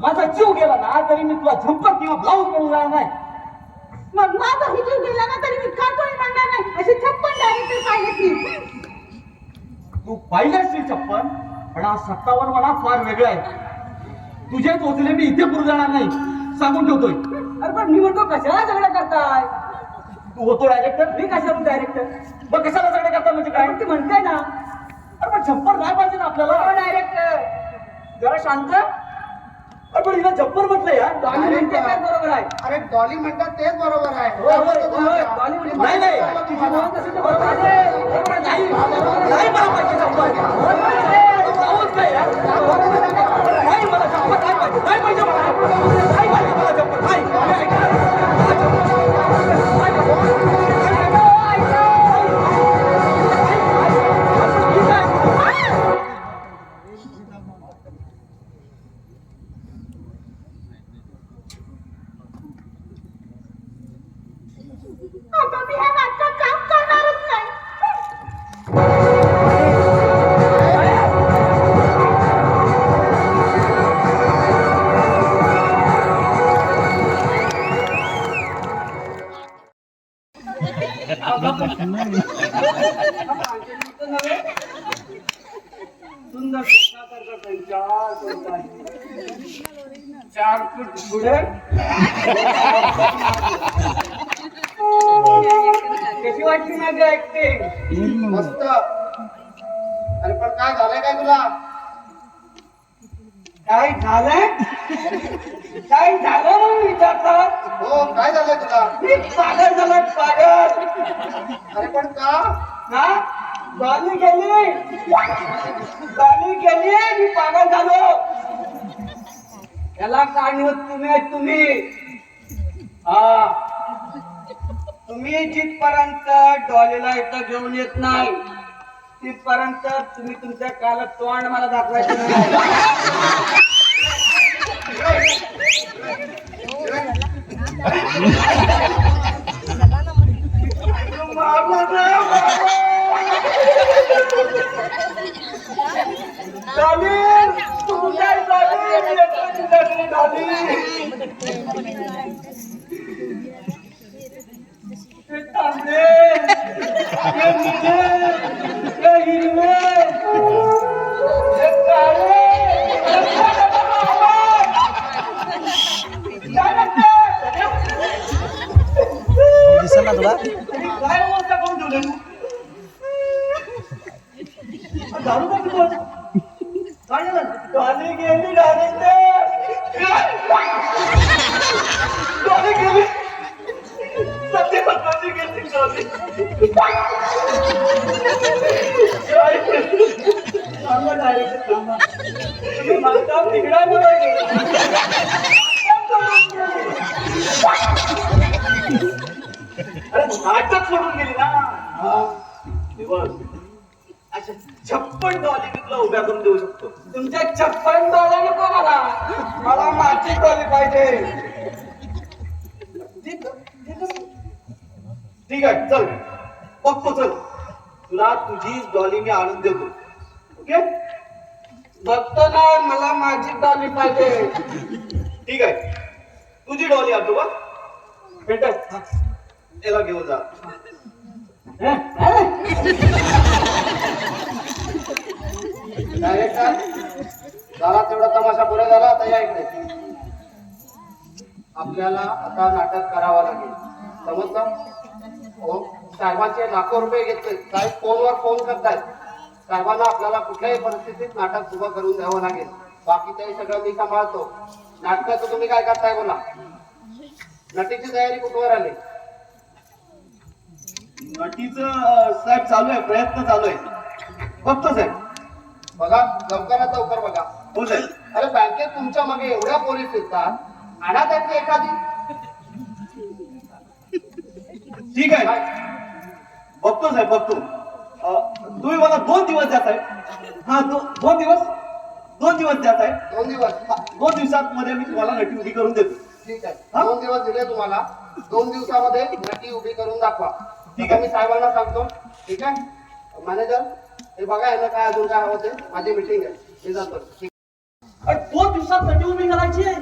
माझा जीव गेला ना तरी मी तुला झंपर किंवा ब्लाऊज करून जाणार नाही. मग माझाही जीव गेला ना तरी मी काचोळी म्हणणार नाही. असे 56 डायरेक्टर पाहिलेत मी. तू पाहिलंस ती चप्पल, पण हा 57 मला फार वेगळा आहे. तुझे चोचले मी इथे पुरू जाणार नाही, सांगून ठेवतोय. अरे पण मी म्हणतो कशाला झगडा करताय? तू होतो डायरेक्टर, मी कशाला डायरेक्टर? मग कशाला सगळे करता म्हणजे काय? पण ती म्हणताय ना. अरे पण जम्पर नाही पाहिजे ना आपल्याला. डायरेक्टर जरा शांत. अरे पण हिला जम्पर म्हटलं यार. डॉली म्हणते काय बरोबर आहे. अरे डॉली म्हणतात तेच बरोबर आहे. होय, होय, होय, डॉली म्हणते नाही, नाही. तिची नोंद असेल तर बरोबर आहे. अरे पण नाही, नाही मला पाहिजे जम्पर. ब्लाऊज काय यार? नाही मला जम्पर नाही पाहिजे, नाही पाहिजे मला. नाही पाहिजे मला जम्पर, नाही. मला जम्पर आता मी ह्या नाटकात काम करणारच नाही. सुंदर स्वप्नासारखा संचार करताय. 4 फूट पुढे. कशी वाटली माझी ऍक्टिंग? मस्त. अरे पण काय झालंय काय तुला? काय झालंय? काय झालं म्हणून विचारतात? हो, काय झालंय तुला? मी पागल झालो, पागल. अरे पण का? ना गाली गेली, मी पागल झालो. याला कारणीभूत तुम्ही आहेत, तुम्ही. हा, तुम्ही जिथपर्यंत डॉलीला इथं घेऊन येत नाही तिथपर्यंत तुम्ही तुमच्या कालात तोंड मला दाखवायचं नाही. डॉली, तू काय डॉली? हे निळे, हे हिरवे, हे काळे, दिसेल ना तुला काय अवस्था करून ठेवले तू? दारू का पितो? काय झालं? गाणी गेली डायरेक्ट गाणी गेली सत्यपत्नी गेली गाणी. थांबा डायरेक्ट थांबा. तुम्ही म्हणता बिघडायला अरे नाटक सोडून गेली ना. दिवस अशा 56 डॉली मी तुला उभ्या करून देऊ शकतो. तुमच्या 56 डॉलर नको मला, मला माझी डॉली पाहिजे. ठीक आहे चल बघतो चल तुला तुझी डॉली मी आणून देतो. ओके बघतो ना, मला माझी डॉली पाहिजे. ठीक आहे तुझी डॉली आणतो बघ. भेटत याला घेऊन जा. डायरेक्टर झाला तेवढा तमाशा पुरा झाला. आता या इकडे. आपल्याला आता नाटक करावं लागेल, समजलं? हो, साहेबांचे लाखो रुपये घेतले. साहेब फोनवर फोन करतायत. साहेबांना आपल्याला कुठल्याही परिस्थितीत नाटक उभं करून द्यावं लागेल. बाकीचंही सगळं मी सांभाळतो. नाटकाचं तुम्ही काय करताय बोला. नटीची तयारी कुठवर आली? नटीचं साहेब चालू आहे, प्रयत्न चालू आहे. बघतो साहेब. बघा लवकरात लवकर बघा. हो साहेब. अरे बँकेत तुमच्या मागे एवढ्या पोलीस येतात, आणा त्यातली एखादी. ठीक आहे बघतो साहेब बघतो. तुम्ही मला 2 दिवस द्या साहेब. हा 2 दिवस द्या साहेब. 2 दिवस 2 दिवसात मध्ये मी तुम्हाला नटी उभी करून देतो. ठीक आहे. 2 दिवस दिले तुम्हाला. 2 दिवसामध्ये नटी उभी करून दाखवा. ठीक आता आहे. मी साहेबांना सांगतो. ठीक आहे मॅनेजर, हे बघा यांना काय अजून काय हवं ते. माझी मीटिंग आहे, मी जातो. ठीक. अरे 2 दिवसात नटी उभी करायची आहे.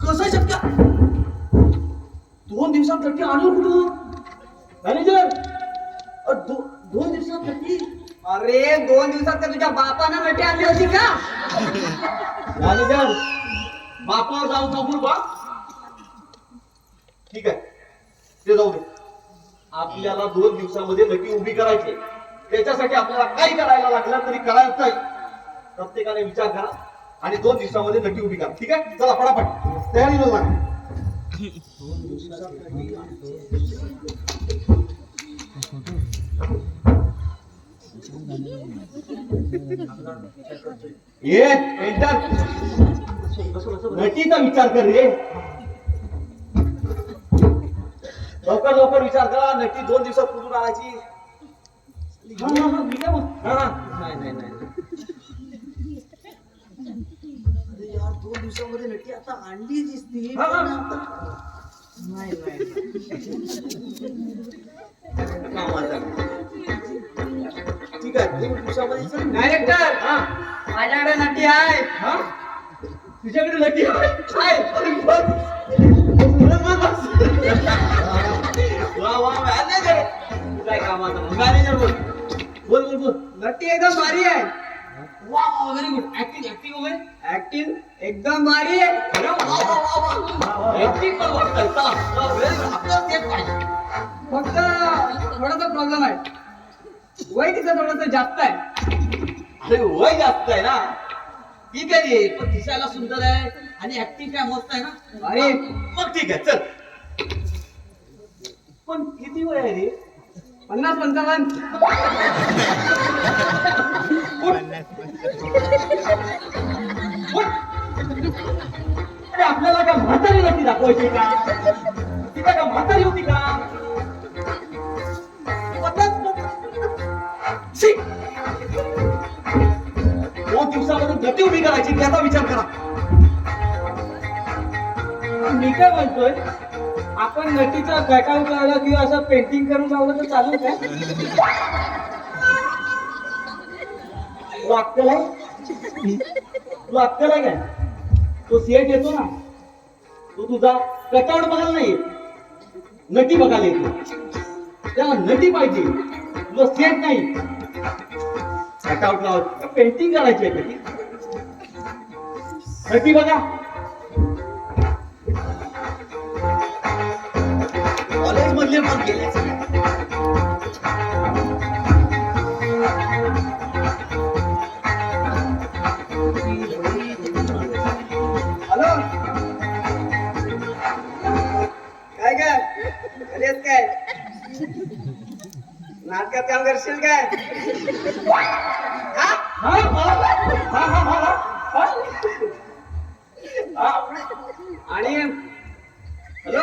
कसं शक्य? 2 दिवसात नटी आणू कुठून मॅनेजर? 2 दिवसात नटी? अरे 2 दिवसात तर तुझ्या बापानं नटी आणली होती का? मॅनेजर बापावर जाऊन सांगू बा. ठीक आहे ते जाऊ दे. आपल्याला 2 दिवसामध्ये नटी उभी करायची. त्याच्यासाठी आपल्याला काही करायला लागलं तरी करायचं आहे. प्रत्येकाने विचार करा आणि 2 दिवसामध्ये नटी उभी करा. ठीक आहे चला फटाफट तयारीला लागा. ये पेंटर नटीचा विचार कर रे. लवकर लवकर विचार करा. नटी 2 दिवसात कुठून आणायची? मी काय बोल नाही अरे यार 2 दिवसामध्ये नटी आता आणली दिसती. ठीक आहे 2 दिवसामध्ये डायरेक्टर, माझ्याकडे नटी आहे. तुझ्याकडे नटी आहे? वा वा मॅनेजर काय कामाचा मॅनेजर बोल बोल बोल बोल. नटी एकदम भारी आहे. वा वा व्हेरी गुड. ऍक्टिंग वगैरे ऍक्टिंग एकदम भारी आहे. अरे वा वा वा वा. ऍक्टिंग पण वाटतं. चला व्हेरी गुड. आपल्याला तेच पाहिजे. फक्त थोडासा प्रॉब्लेम आहे. वय तिचं थोडंसं जास्त आहे. अरे वय जास्त आहे ना. ठीक आहे रे पण दिसायला सुंदर आहे आणि ऍक्टिंग काय मस्त आहे ना. अरे मग ठीक आहे चल. पण किती वय आहे रे? 50-55. अरे आपल्याला काय म्हातारी नक्की दाखवायची का? तिला का म्हातारी होती का? शी! 2 दिवसामध्ये गती उभी करायची त्याचा विचार करा. मी काय म्हणतोय, आपण नटीचं कटआउट लावलं किंवा असं पेंटिंग करून लावलं तर चालू काय? तुला अक्कल आहे? तुला अक्कल आहे काय? तो सेट येतो ना तो तुझा कटआउट बघायला नाही, नटी बघायला येतो. त्याला नटी पाहिजे, तुला सेट नाही. पेंटिंग करायची आहे त्याची. नटी बघा, कॉलेज मधले पण गेले सगळे. हॅलो, काय काय अरेच काय नाटकात काम करशील काय? आणि हॅलो,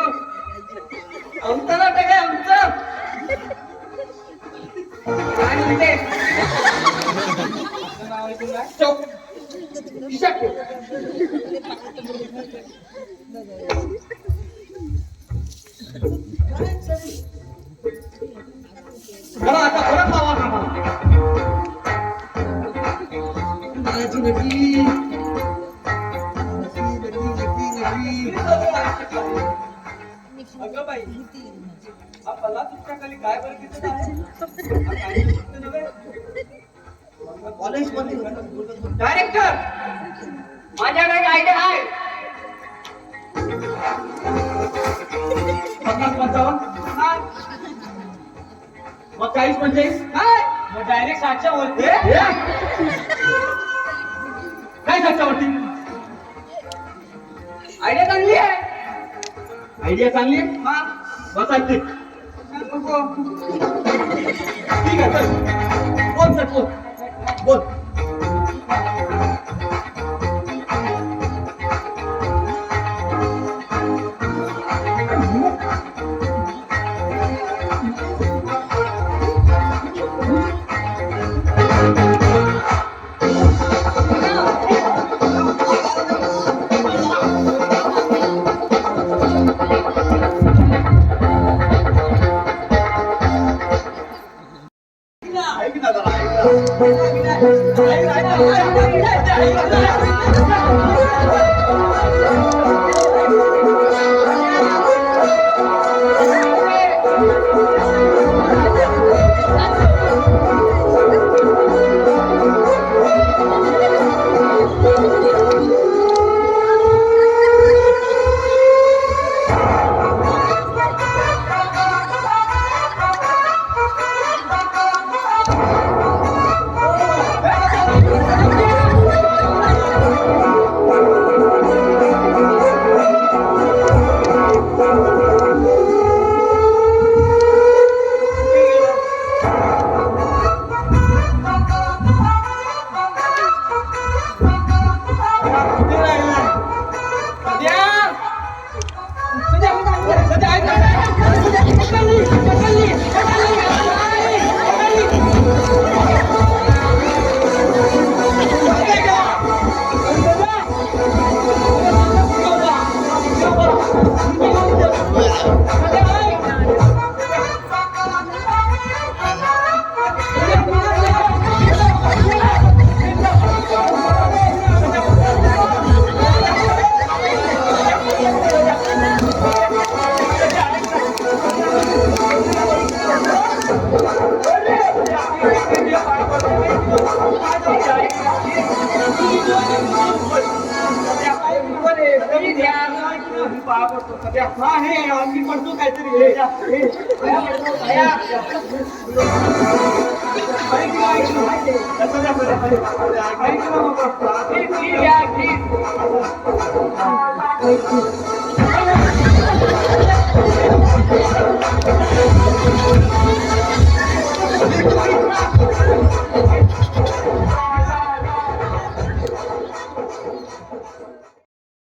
आमचं नाटक आहे आमचं. काय म्हणते? नाव आहे तुला? चौक. खिशात ठेव. चला आता परत लावा कामाला. माझी नटी. अगं बाई, हा पल्ला तुमच्या खाली काय बरं दिसत आहे? हा काही गोष्ट नव्हे. कॉलेज मध्ये डायरेक्टर, माझ्याकडे एक आयडिया आहे. 50-55 मग 40-45 काय? मग डायरेक्ट 7च्या वरती. काय 7च्या वरती? आयडिया चांगली आहे. आयडिया चांगली आहे. हा बसायचे. ठीक आहे, चल बोल सर, बोल बोल. ऐक ना जरा, मी म्हणतो काहीतरी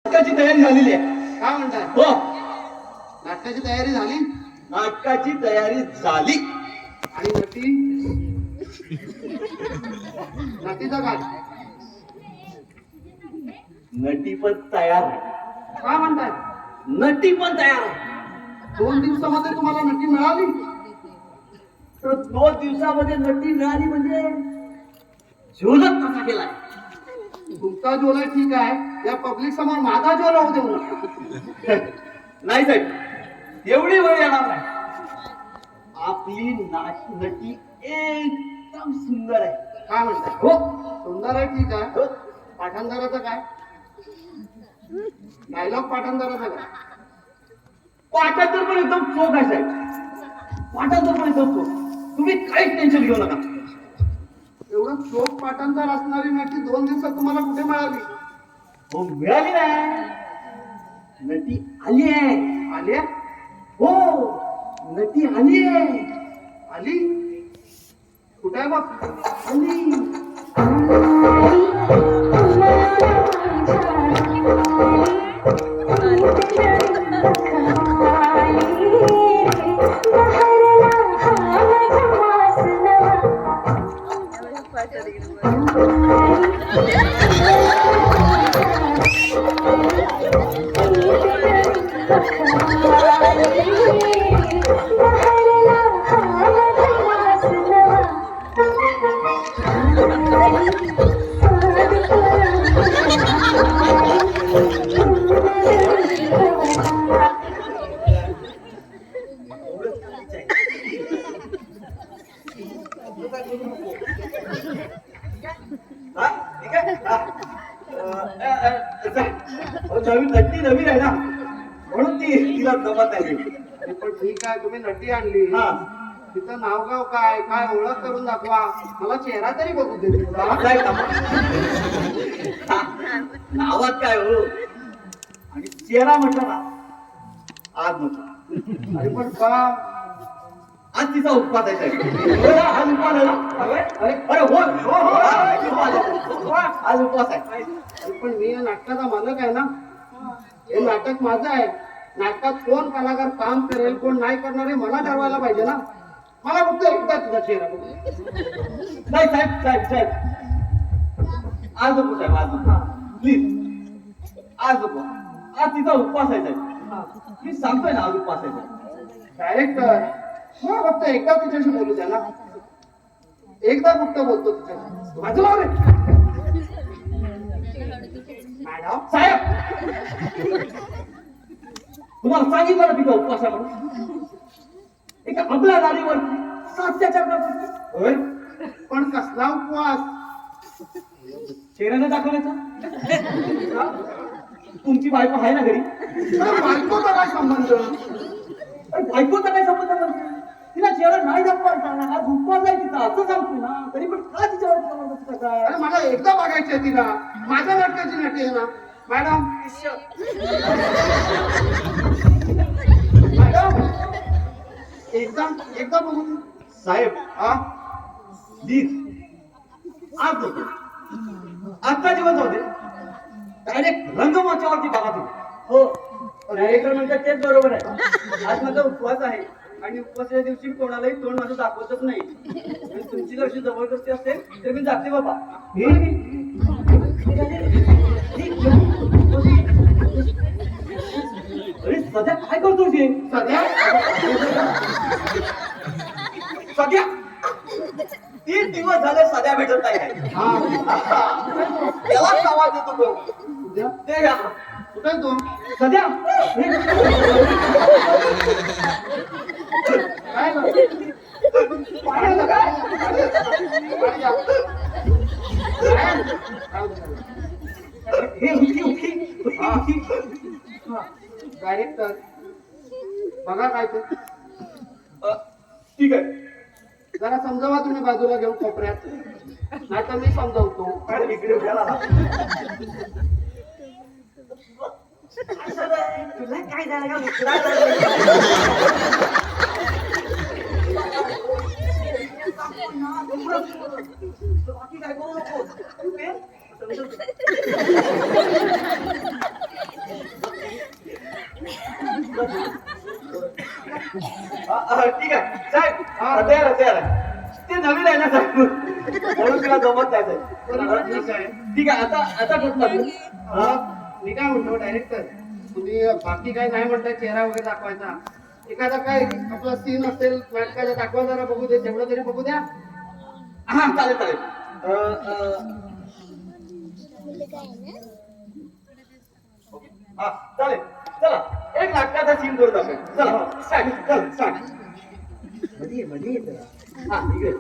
नाटकाची तयारी झालेली आहे. काय म्हणताय? हो, नाटकाची तयारी झाली नाटकाची तयारी झाली. आणि नटी नटीचा काय? नटी पण तयार आहे. काय म्हणताय? नटी पण तयार आहे. 2 दिवसामध्ये तुम्हाला नटी मिळाली? तर 2 दिवसामध्ये नटी मिळाली म्हणजे झोलत कसा केलाय. तुमचा जोला ठीक आहे, या पब्लिक समोर माझा जोला होऊ देऊ नका. नाही साहेब, एवढी वेळ येणार नाही. आपली नटी एकदम सुंदर आहे. काय म्हणताय? हो सुंदर आहे, ठीक आहे. पाठांतराचं काय? डायलॉग पाठांतराचं काय? पाठांतर पण एकदम चोख आहे साहेब. पाठांतर पण एकदम चोख. तुम्ही काहीच टेन्शन घेऊ नका. एवढं चोख पाठांतर असणारी नटी 2 दिवसात तुम्हाला कुठे मिळाली? हो मिळाली नाही. नटी आली आहे. आली आहे? हो नटी आली आहे. आली? कुठे आहे मग? आली. हा, ठीक आहे. नवीन नटी नवीन आहे ना म्हणून तिला जमत आहे. पण ठीक आहे, तुम्ही नटी आणली. हा. तिचं नाव गाव काय, काय ओळख करून दाखवा. मला चेहरा तरी बघू दे तुला. काय काम? नावात काय हो आणि चेहरा म्हटलं ना आज नको. अरे पण का? आज तिचा उपवास आहे साहेब. हो ना, आज उपवास आहे ना. अरे अरे हो हो हो आज उपवास आहे. आज उपवास आहे. अरे पण मी या नाटकाचा मालक आहे ना. हे नाटक माझं आहे. नाटकात कोण कलाकार काम करेल, कोण नाही करणार हे मला ठरवायला पाहिजे ना. मला फक्त एकदा तुझा चेहरा बघू. नाही साहेब साहेब साहेब आज नको साहेब आज नको प्लीज आज नको. आज तिचा उपवास आहे साहेब. मी सांगतोय ना आज उपवास आहे साहेब. डायरेक्टर मला फक्त एकदा तिच्याशी बोलू द्या ना. एकदा फक्त बोलतो तिच्याशी. माझं नाव आहे मॅडम. साहेब तुम्हाला सांगितलं ना तिचा उपवास आहे म्हणून. एका आपल्या गाडीवर 7च्या होय, पण कसला उपवास? चेहऱ्याने दाखवण्याचा. तुमची बायको आहे ना घरी. अरे बायकोचा काय संबंध? अरे बायकोचा काय संबंध नाही. तिला चेहरा नाही दाखवायचा. आज उपवास आहे तिचा असं सांगतो ना. तरी पण का तिच्यावर जबरदस्ती करताय? अरे मला एकदा बघायची आहे तिला. माझ्या नाटकाची नटी आहे ना मॅडम. मॅडम एकदा एकदा बघू. साहेब हा, प्लीज आज नको. आजचा दिवस होते डायरेक्ट रंगमंचावरती बघा तुम्ही. हो डायरेक्टर म्हणतात तेच बरोबर आहे. आज माझा उपवास आहे आणि उपवासाच्या दिवशी कोणालाही तोंड माझं दाखवतच नाही. आणि तुमची जर अशी जबरदस्ती असेल तर मी जाते बाबा. अरे सध्या काय करतोय ते? सध्या सध्या 3 दिवस झाले सध्या भेटत नाही आहे. त्यालाच आवाज येतो तो. उद्या ते घ्या. कुठे आहे तो? सध्या काय झालं? पाणी आलं काय? पाणी द्या. काय झालं? हे उठी. डायरेक्टर बघा काय ते. ठीक आहे. जरा समजावा तुम्ही बाजूला घेऊन कोपऱ्यात. नाही तर मी समजावतो. मॅडम इकडे उद्याला ना. तुला काय झालं का? बाकी काय करू नको. ओके? ठीक आहे साहेब. तयार आहे. ते नवीन आहे ना साहेब म्हणून तिला जमत नाही साहेब. ठीक आहे आता कुठलं मी काय म्हणतो डायरेक्टर, तुम्ही बाकी काय नाही म्हणताय, चेहरा वगैरे दाखवायचा. एखादा काय आपला सीन असेल नाटकाचा दाखवा, जरा बघू दे. तेवढं तरी बघू द्या. हा चालेल. हा चालेल. चला एक नाटकाचा सीन करू आपण. चला स्टार्ट. मध्ये हा ठीक आहे.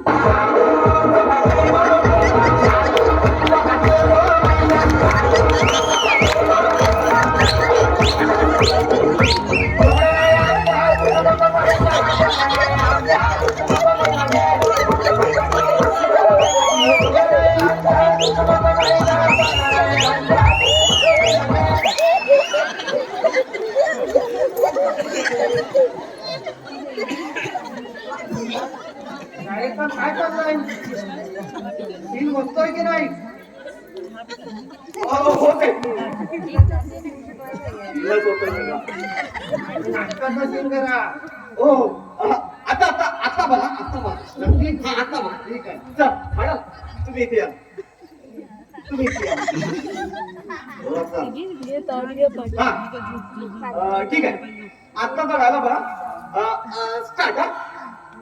शाळेचा काय चाललंय? सीन बसतोय की नाही? होते नाटकाचा सीन करा. हो आता आता आता बघा आता बघा नक्की? हा आता बघा ठीक आहे. चल मॅडम तुम्ही इथे या तुम्ही इथे या हो, चल. हा ठीक आहे आता बघायला बघा स्टार्ट हा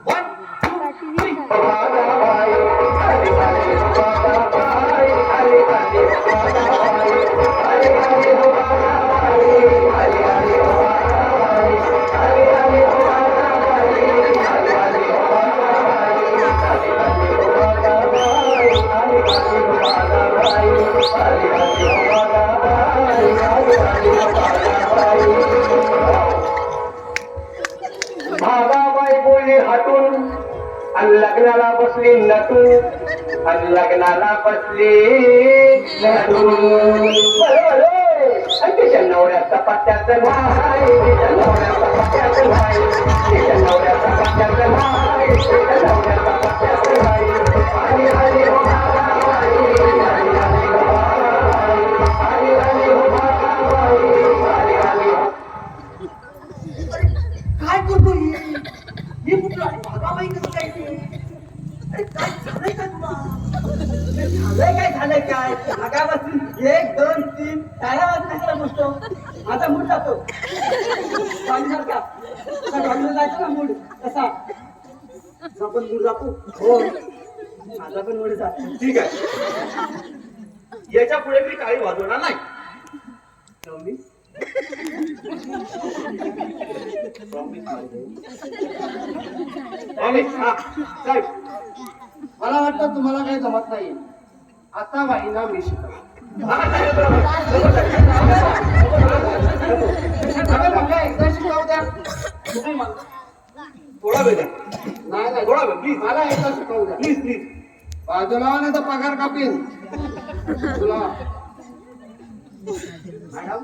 1 2 भागाबाई बोली हटून आणि लग्नाला बसली नटून आणि लग्नाला बसली नटून तिच्या नवऱ्याचा पत्त्याचं नाही तिच्या नवऱ्याचा पत्त्याचं नाही तिच्या नवऱ्याचा पत्त्याचं नाही तिच्या नवऱ्याचा पत्त्याचं नाही आणि आली हो भागाबाई, आली आली हो भागाबाई, आली आली हो भागाबाई, आली आली हो. काय करतो ही कुठं आली? भागाबाई कसं काय ती? अरे काय झालंय का तुला? झालंय काय भागापासून 1 2 3 टाळ्या वाजण्याचा बसतो. माझा मूड जातो पाणीसारखा गाडीला जायचं ना मूड तसा तुझा पण मूड जातो. हो माझा पण मूड जातो. ठीक आहे याच्या पुढे मी काही वाजवणार नाही Promise? हा साहेब मला वाटतं तुम्हाला काही जमत नाही. आता बाईंना मी शिकवतो. मला एकदा शिकवू द्या. थोडा वेळ द्या नाही थोडा वेळ प्लीज मला एकदा शिकवू द्या. प्लीज प्लीज बाजूला नाही तर पगार कापीन तुला. मॅडम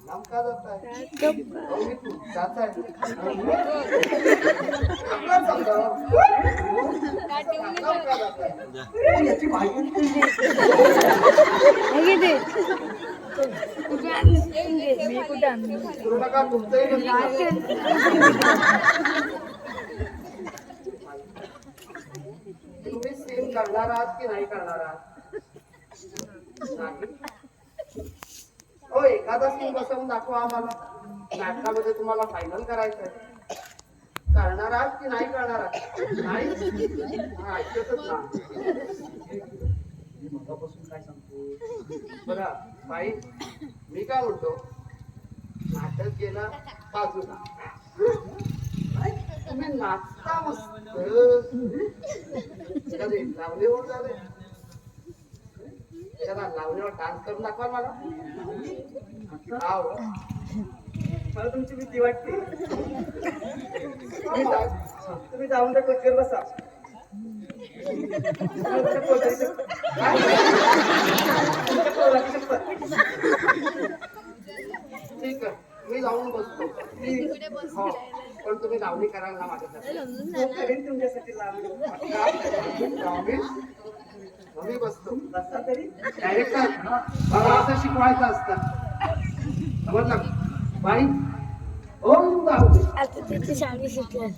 नाम का जात आहे? मी तू जात आहे. आपला समजा. नाम का जात आहे? याची माहिती करू नका तुमचंही नसतं. तुम्ही सीन करणार आहात की नाही करणार आहात? नाही. हो एखादा सीन बसवून दाखवा आम्हाला. नाटकामध्ये तुम्हाला फायनल करायचं आहे. करणार आहात की नाही करणार आहात? नाही हा, ऐकतच ना. मगापासून काय सांगतो. बरं बाई मी काय म्हणतो नाटक गेला बाजूला. तुम्ही नाचता मस्त. कधी लावणीवर जावे त्याला लावणीवर डान्स करून दाखवा मला. हो. मला तुमची भीती वाटते. तुम्ही जाऊन त्या कोचवर बसा. ठीक आहे मी जाऊन बसतो. हो पण तुम्ही लावणी कराल ना माझ्यासाठी? तुमच्यासाठी लावली मी बसतो. बसा तरी. डायरेक्टर मला असं शिकवायचं असतं. समजलं बाई? ओम जाऊ दे. आता त्याची साडी शिकल्या.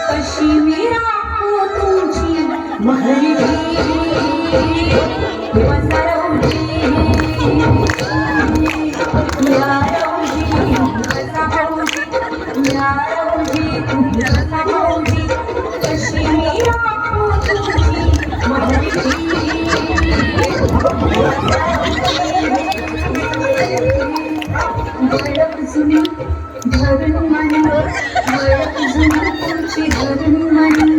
कशी मी राखू तुमची महरी वसरवजी धरून म्हणी धरून म्हणी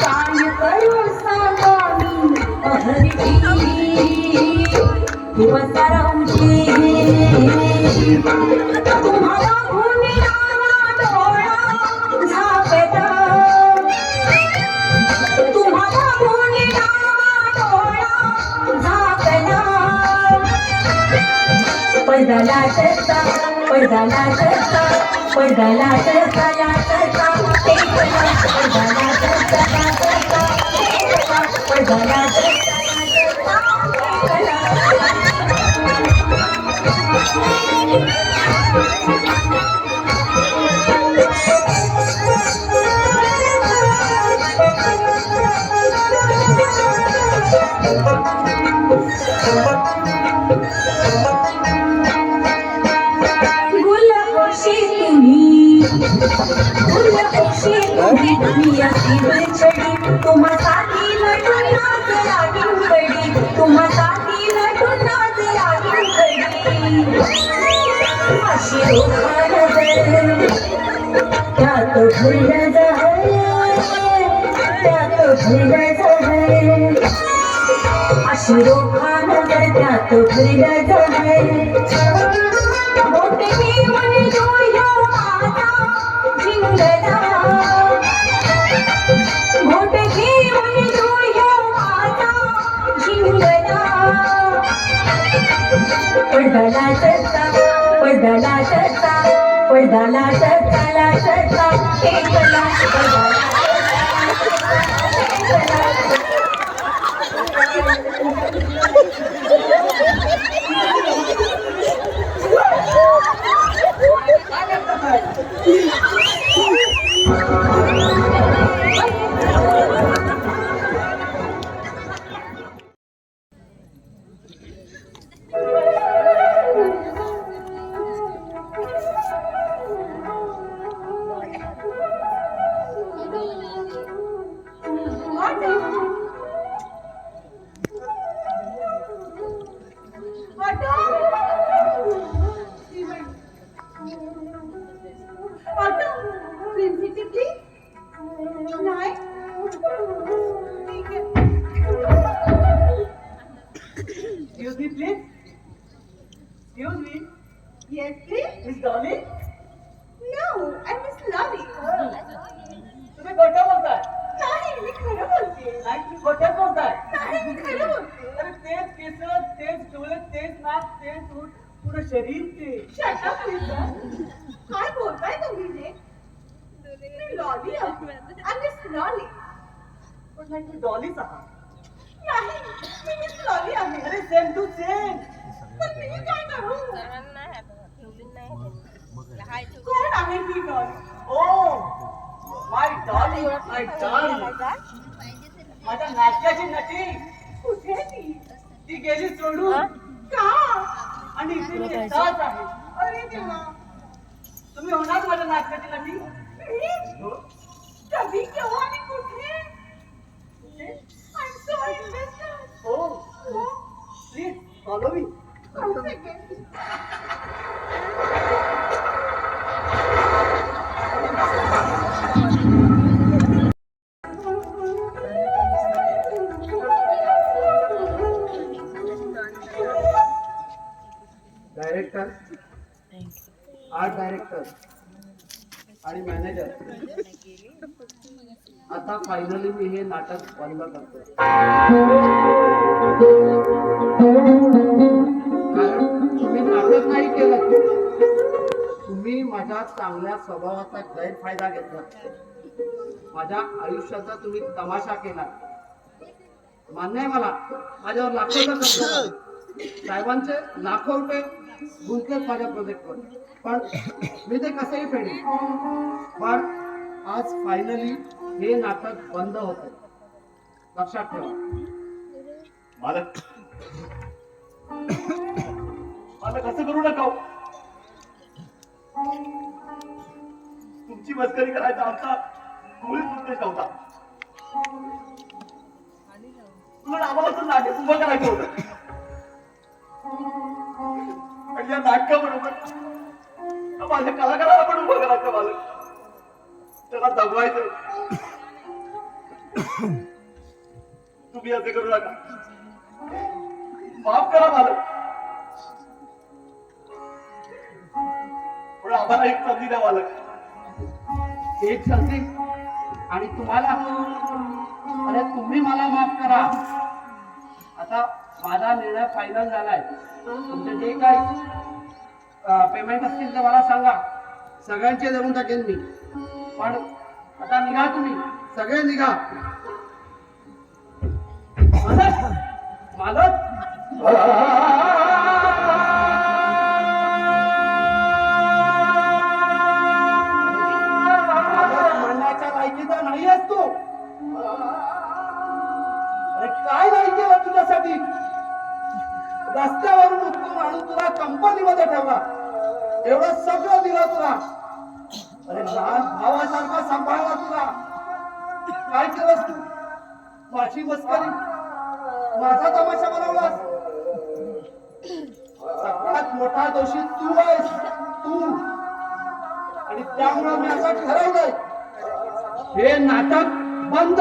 काय करू सांगा मी अहरी वसरवजी तुम्हाला भूमी डोळा झापेता तुम्हाला भूमी डोळा झापेता पैदला चलता पैदला चलता पैदला चलता या चलता पैदला चलता या चलता पैदला चलता तुम्हा साठी लटून नाच लागीन कडी तुम्हा साठी लटून नाच लागीन कडी अशी रोखा नजर त्यात भुललं जहर त्यात भुललं जहर अशी रोखा नजर त्यात भुललं जहर मोठे जीवन जोया माझा जिंगला मोठे जीवन जोया माझा जिंगला पडदाला चढता पडदाला चढता पडदाला चढताला चढता एकला पडदाला Excuse me, please. Excuse me. Yes, please. Miss Dolly. No, I'm Miss Lolly. तुम्ही खोटं बोलताय. नाही, मी खरं बोलते. नाही, तुम्ही खोटं बोलताय. नाही, मी खरं बोलते. अरे तेच केस, तेच डोळे, तेच नाक, तेच ओठ, पुरं शरीर ते. Shut up, mister. काय बोलताय तुम्ही हे? मी लॉली आहे. I'm Miss Lolly. पण नाही, तुम्ही डॉलीच आहात. नाही, मी मिस लॉली आहे. अरे सेम टू सेम. पण मी काय करू? कोण आहे ही Dolly? Oh my Dolly, my Dolly. माझ्या नाट्याची नटी. कुठे ती? ती गेली सोडून. का? आणि इथे मी एकटाच आहे. अरे देवा. तुम्ही होणार माझ्या नाटकाची नटी. मी? हो. कधी, केव्हा आणि कुठे? I'm so interested. Oh, please follow me. One second. Director, art director आणि मॅनेजर, आता फायनली मी हे नाटक बंद करतो. कारण तुम्ही नाटक नाही केलं, तुम्ही माझ्या चांगल्या स्वभावाचा गैरफायदा घेतला. माझ्या आयुष्याचा तुम्ही तमाशा केला. मान्य आहे मला, माझ्यावर लाखोचा खर्च झाला. साहेबांचे लाखो रुपये गुंतलेत माझ्या प्रोजेक्टवर, पण मी ते कसेही फेडेन. पण आज फायनली हे नाटक बंद होत आहे. लक्षात ठेवा. मालक मालक असं करू नका हो. तुमची मस्करी करायचा आमचा मुळीच उद्देश नव्हता. तुला आम्हाला तर नाटक उभं करायचं होतं आणि या नाटकाबरोबर माझ्या कलाकाराला पण उभं करायचं. मालक त्याला दबवायचं. तुम्ही असे करू नका. माफ करा मालक. पण आम्हाला एक संधी द्या मालक. एक संधी आणि तुम्हाला, अरे तुम्ही मला माफ करा. आता माझा निर्णय फायनल झालाय. तुमचे जे काही पेमेंट असतील ते मला सांगा. सगळ्यांचे देऊन टाकेन मी. पण आता निघा तुम्ही सगळे निघा. मालक मालक म्हणण्याच्या लायकीचा नाही आहेस तू. अरे काय नाही केलं तुझ्यासाठी. रस्त्यावरून उचलून आणून तुला कंपनीमध्ये ठेवला. एवढं सगळं दिलं तुला. अरे लहान भावासारखा सांभाळला तुला. काय केलंस तू. माझी मस्करी, माझा तमाशा बनवलास. सगळ्यात मोठा दोषी तू आहेस, तू. आणि त्यामुळे मी असं ठरवलंय, हे नाटक बंद.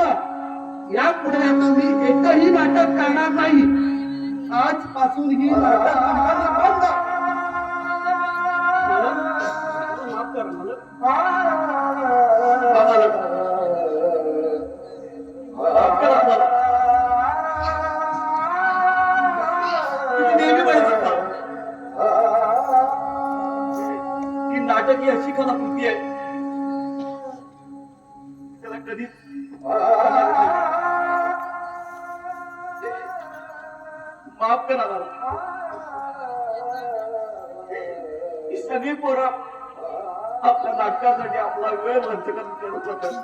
यापुढे आता मी एकही नाटक करणार नाही. आजपासून ही नाटक कंपनी बंद. माफ करा मालक. माफ करा मालक. तुम्ही नेहमी म्हणत असता की नाटक ही अशी कलाकृती आहे त्याला कधीच माफ करा मला. ही सगळी पोरं आपल्या नाटकासाठी आपला वेळ वंचकन करत होतात.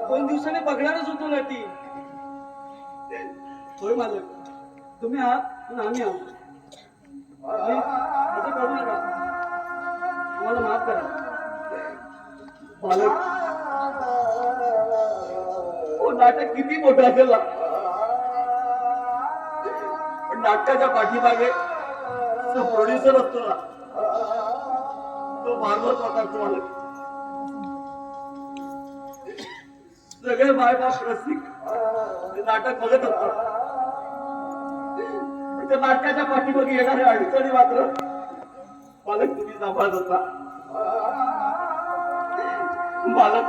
2 दिवसांनी बघणारच होतो ना ती. होय मालक, तुम्ही आहात आणि आम्ही आहोत. Please, असं करू नका. आम्हाला माफ करा मालक. हो, नाटक किती मोठं असेल ना, पण नाटकाच्या पाठीमागे जो प्रोड्युसर असतो ना, तो भागवत असतो मालक. सगळे मायबाप रसिक ते नाटक बघत असतात. पण त्या नाटकाच्या पाठीमागे येणाऱ्या अडचणी मात्र मालक तुम्ही सांभाळत असता. मालक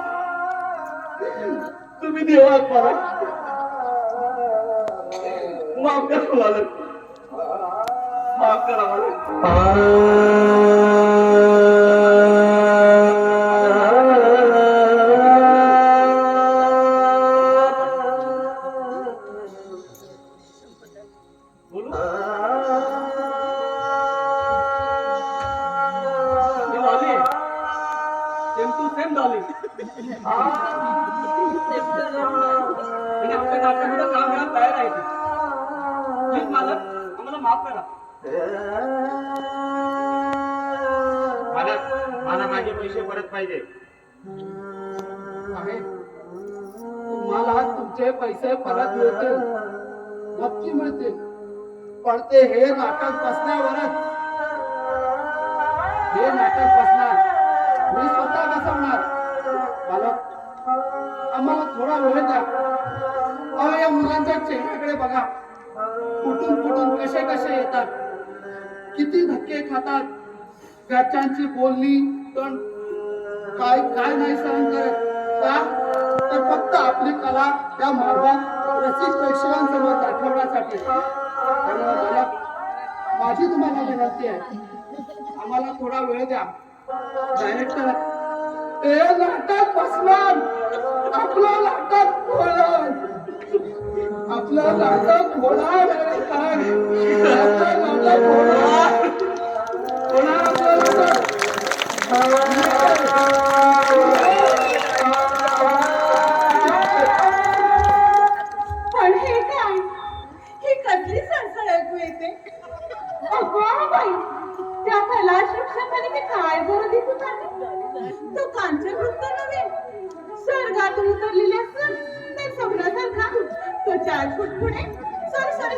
तुम्ही देवात मालक. माफ करा मालक. माफ करा मालक. बोलू मी Dolly. Same to same Dolly. आणि आपल्या नाटकामध्ये काम घ्यायला तयार आहे ती. प्लीज मालक, आम्हाला माफ करा. मला माझे पैसे परत पाहिजे. आहे. तुम्हाला तुमचे पैसे परत मिळतील, नक्की मिळतील. पण ते हे नाटक बसण्यावरच. हे नाटक बसणार, मी स्वतः बसवणार. मालक आम्हाला थोडा वेळ द्या. अहो, या मुलांच्या चेहऱ्याकडे बघा. कुठून कुठून कसे कसे येतात, किती धक्के खातात. घरच्यांची बोलणी पण काय काय नाही सहन करत. का तर फक्त आपली कला त्या मार्गात रसिक प्रेक्षकांसमोर दाखवण्यासाठी. आणि मालक, माझी तुम्हाला विनंती आहे, आम्हाला थोडा वेळ द्या. डायरेक्टर, हे नाटक बसणार. आपलं नाटक होणार. आपलं नाटक होणार. आपलं नाटक होणार. होणार आपलं नाटक. खाली ते काय बरं दिसत आहे? तो कांचन वृत्त नव्हे, स्वर्गातून उतरलेले असून तर स्वप्नासारखा तो 4 फूट पुढे सॉरी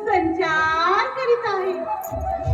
संचार करीत आहे.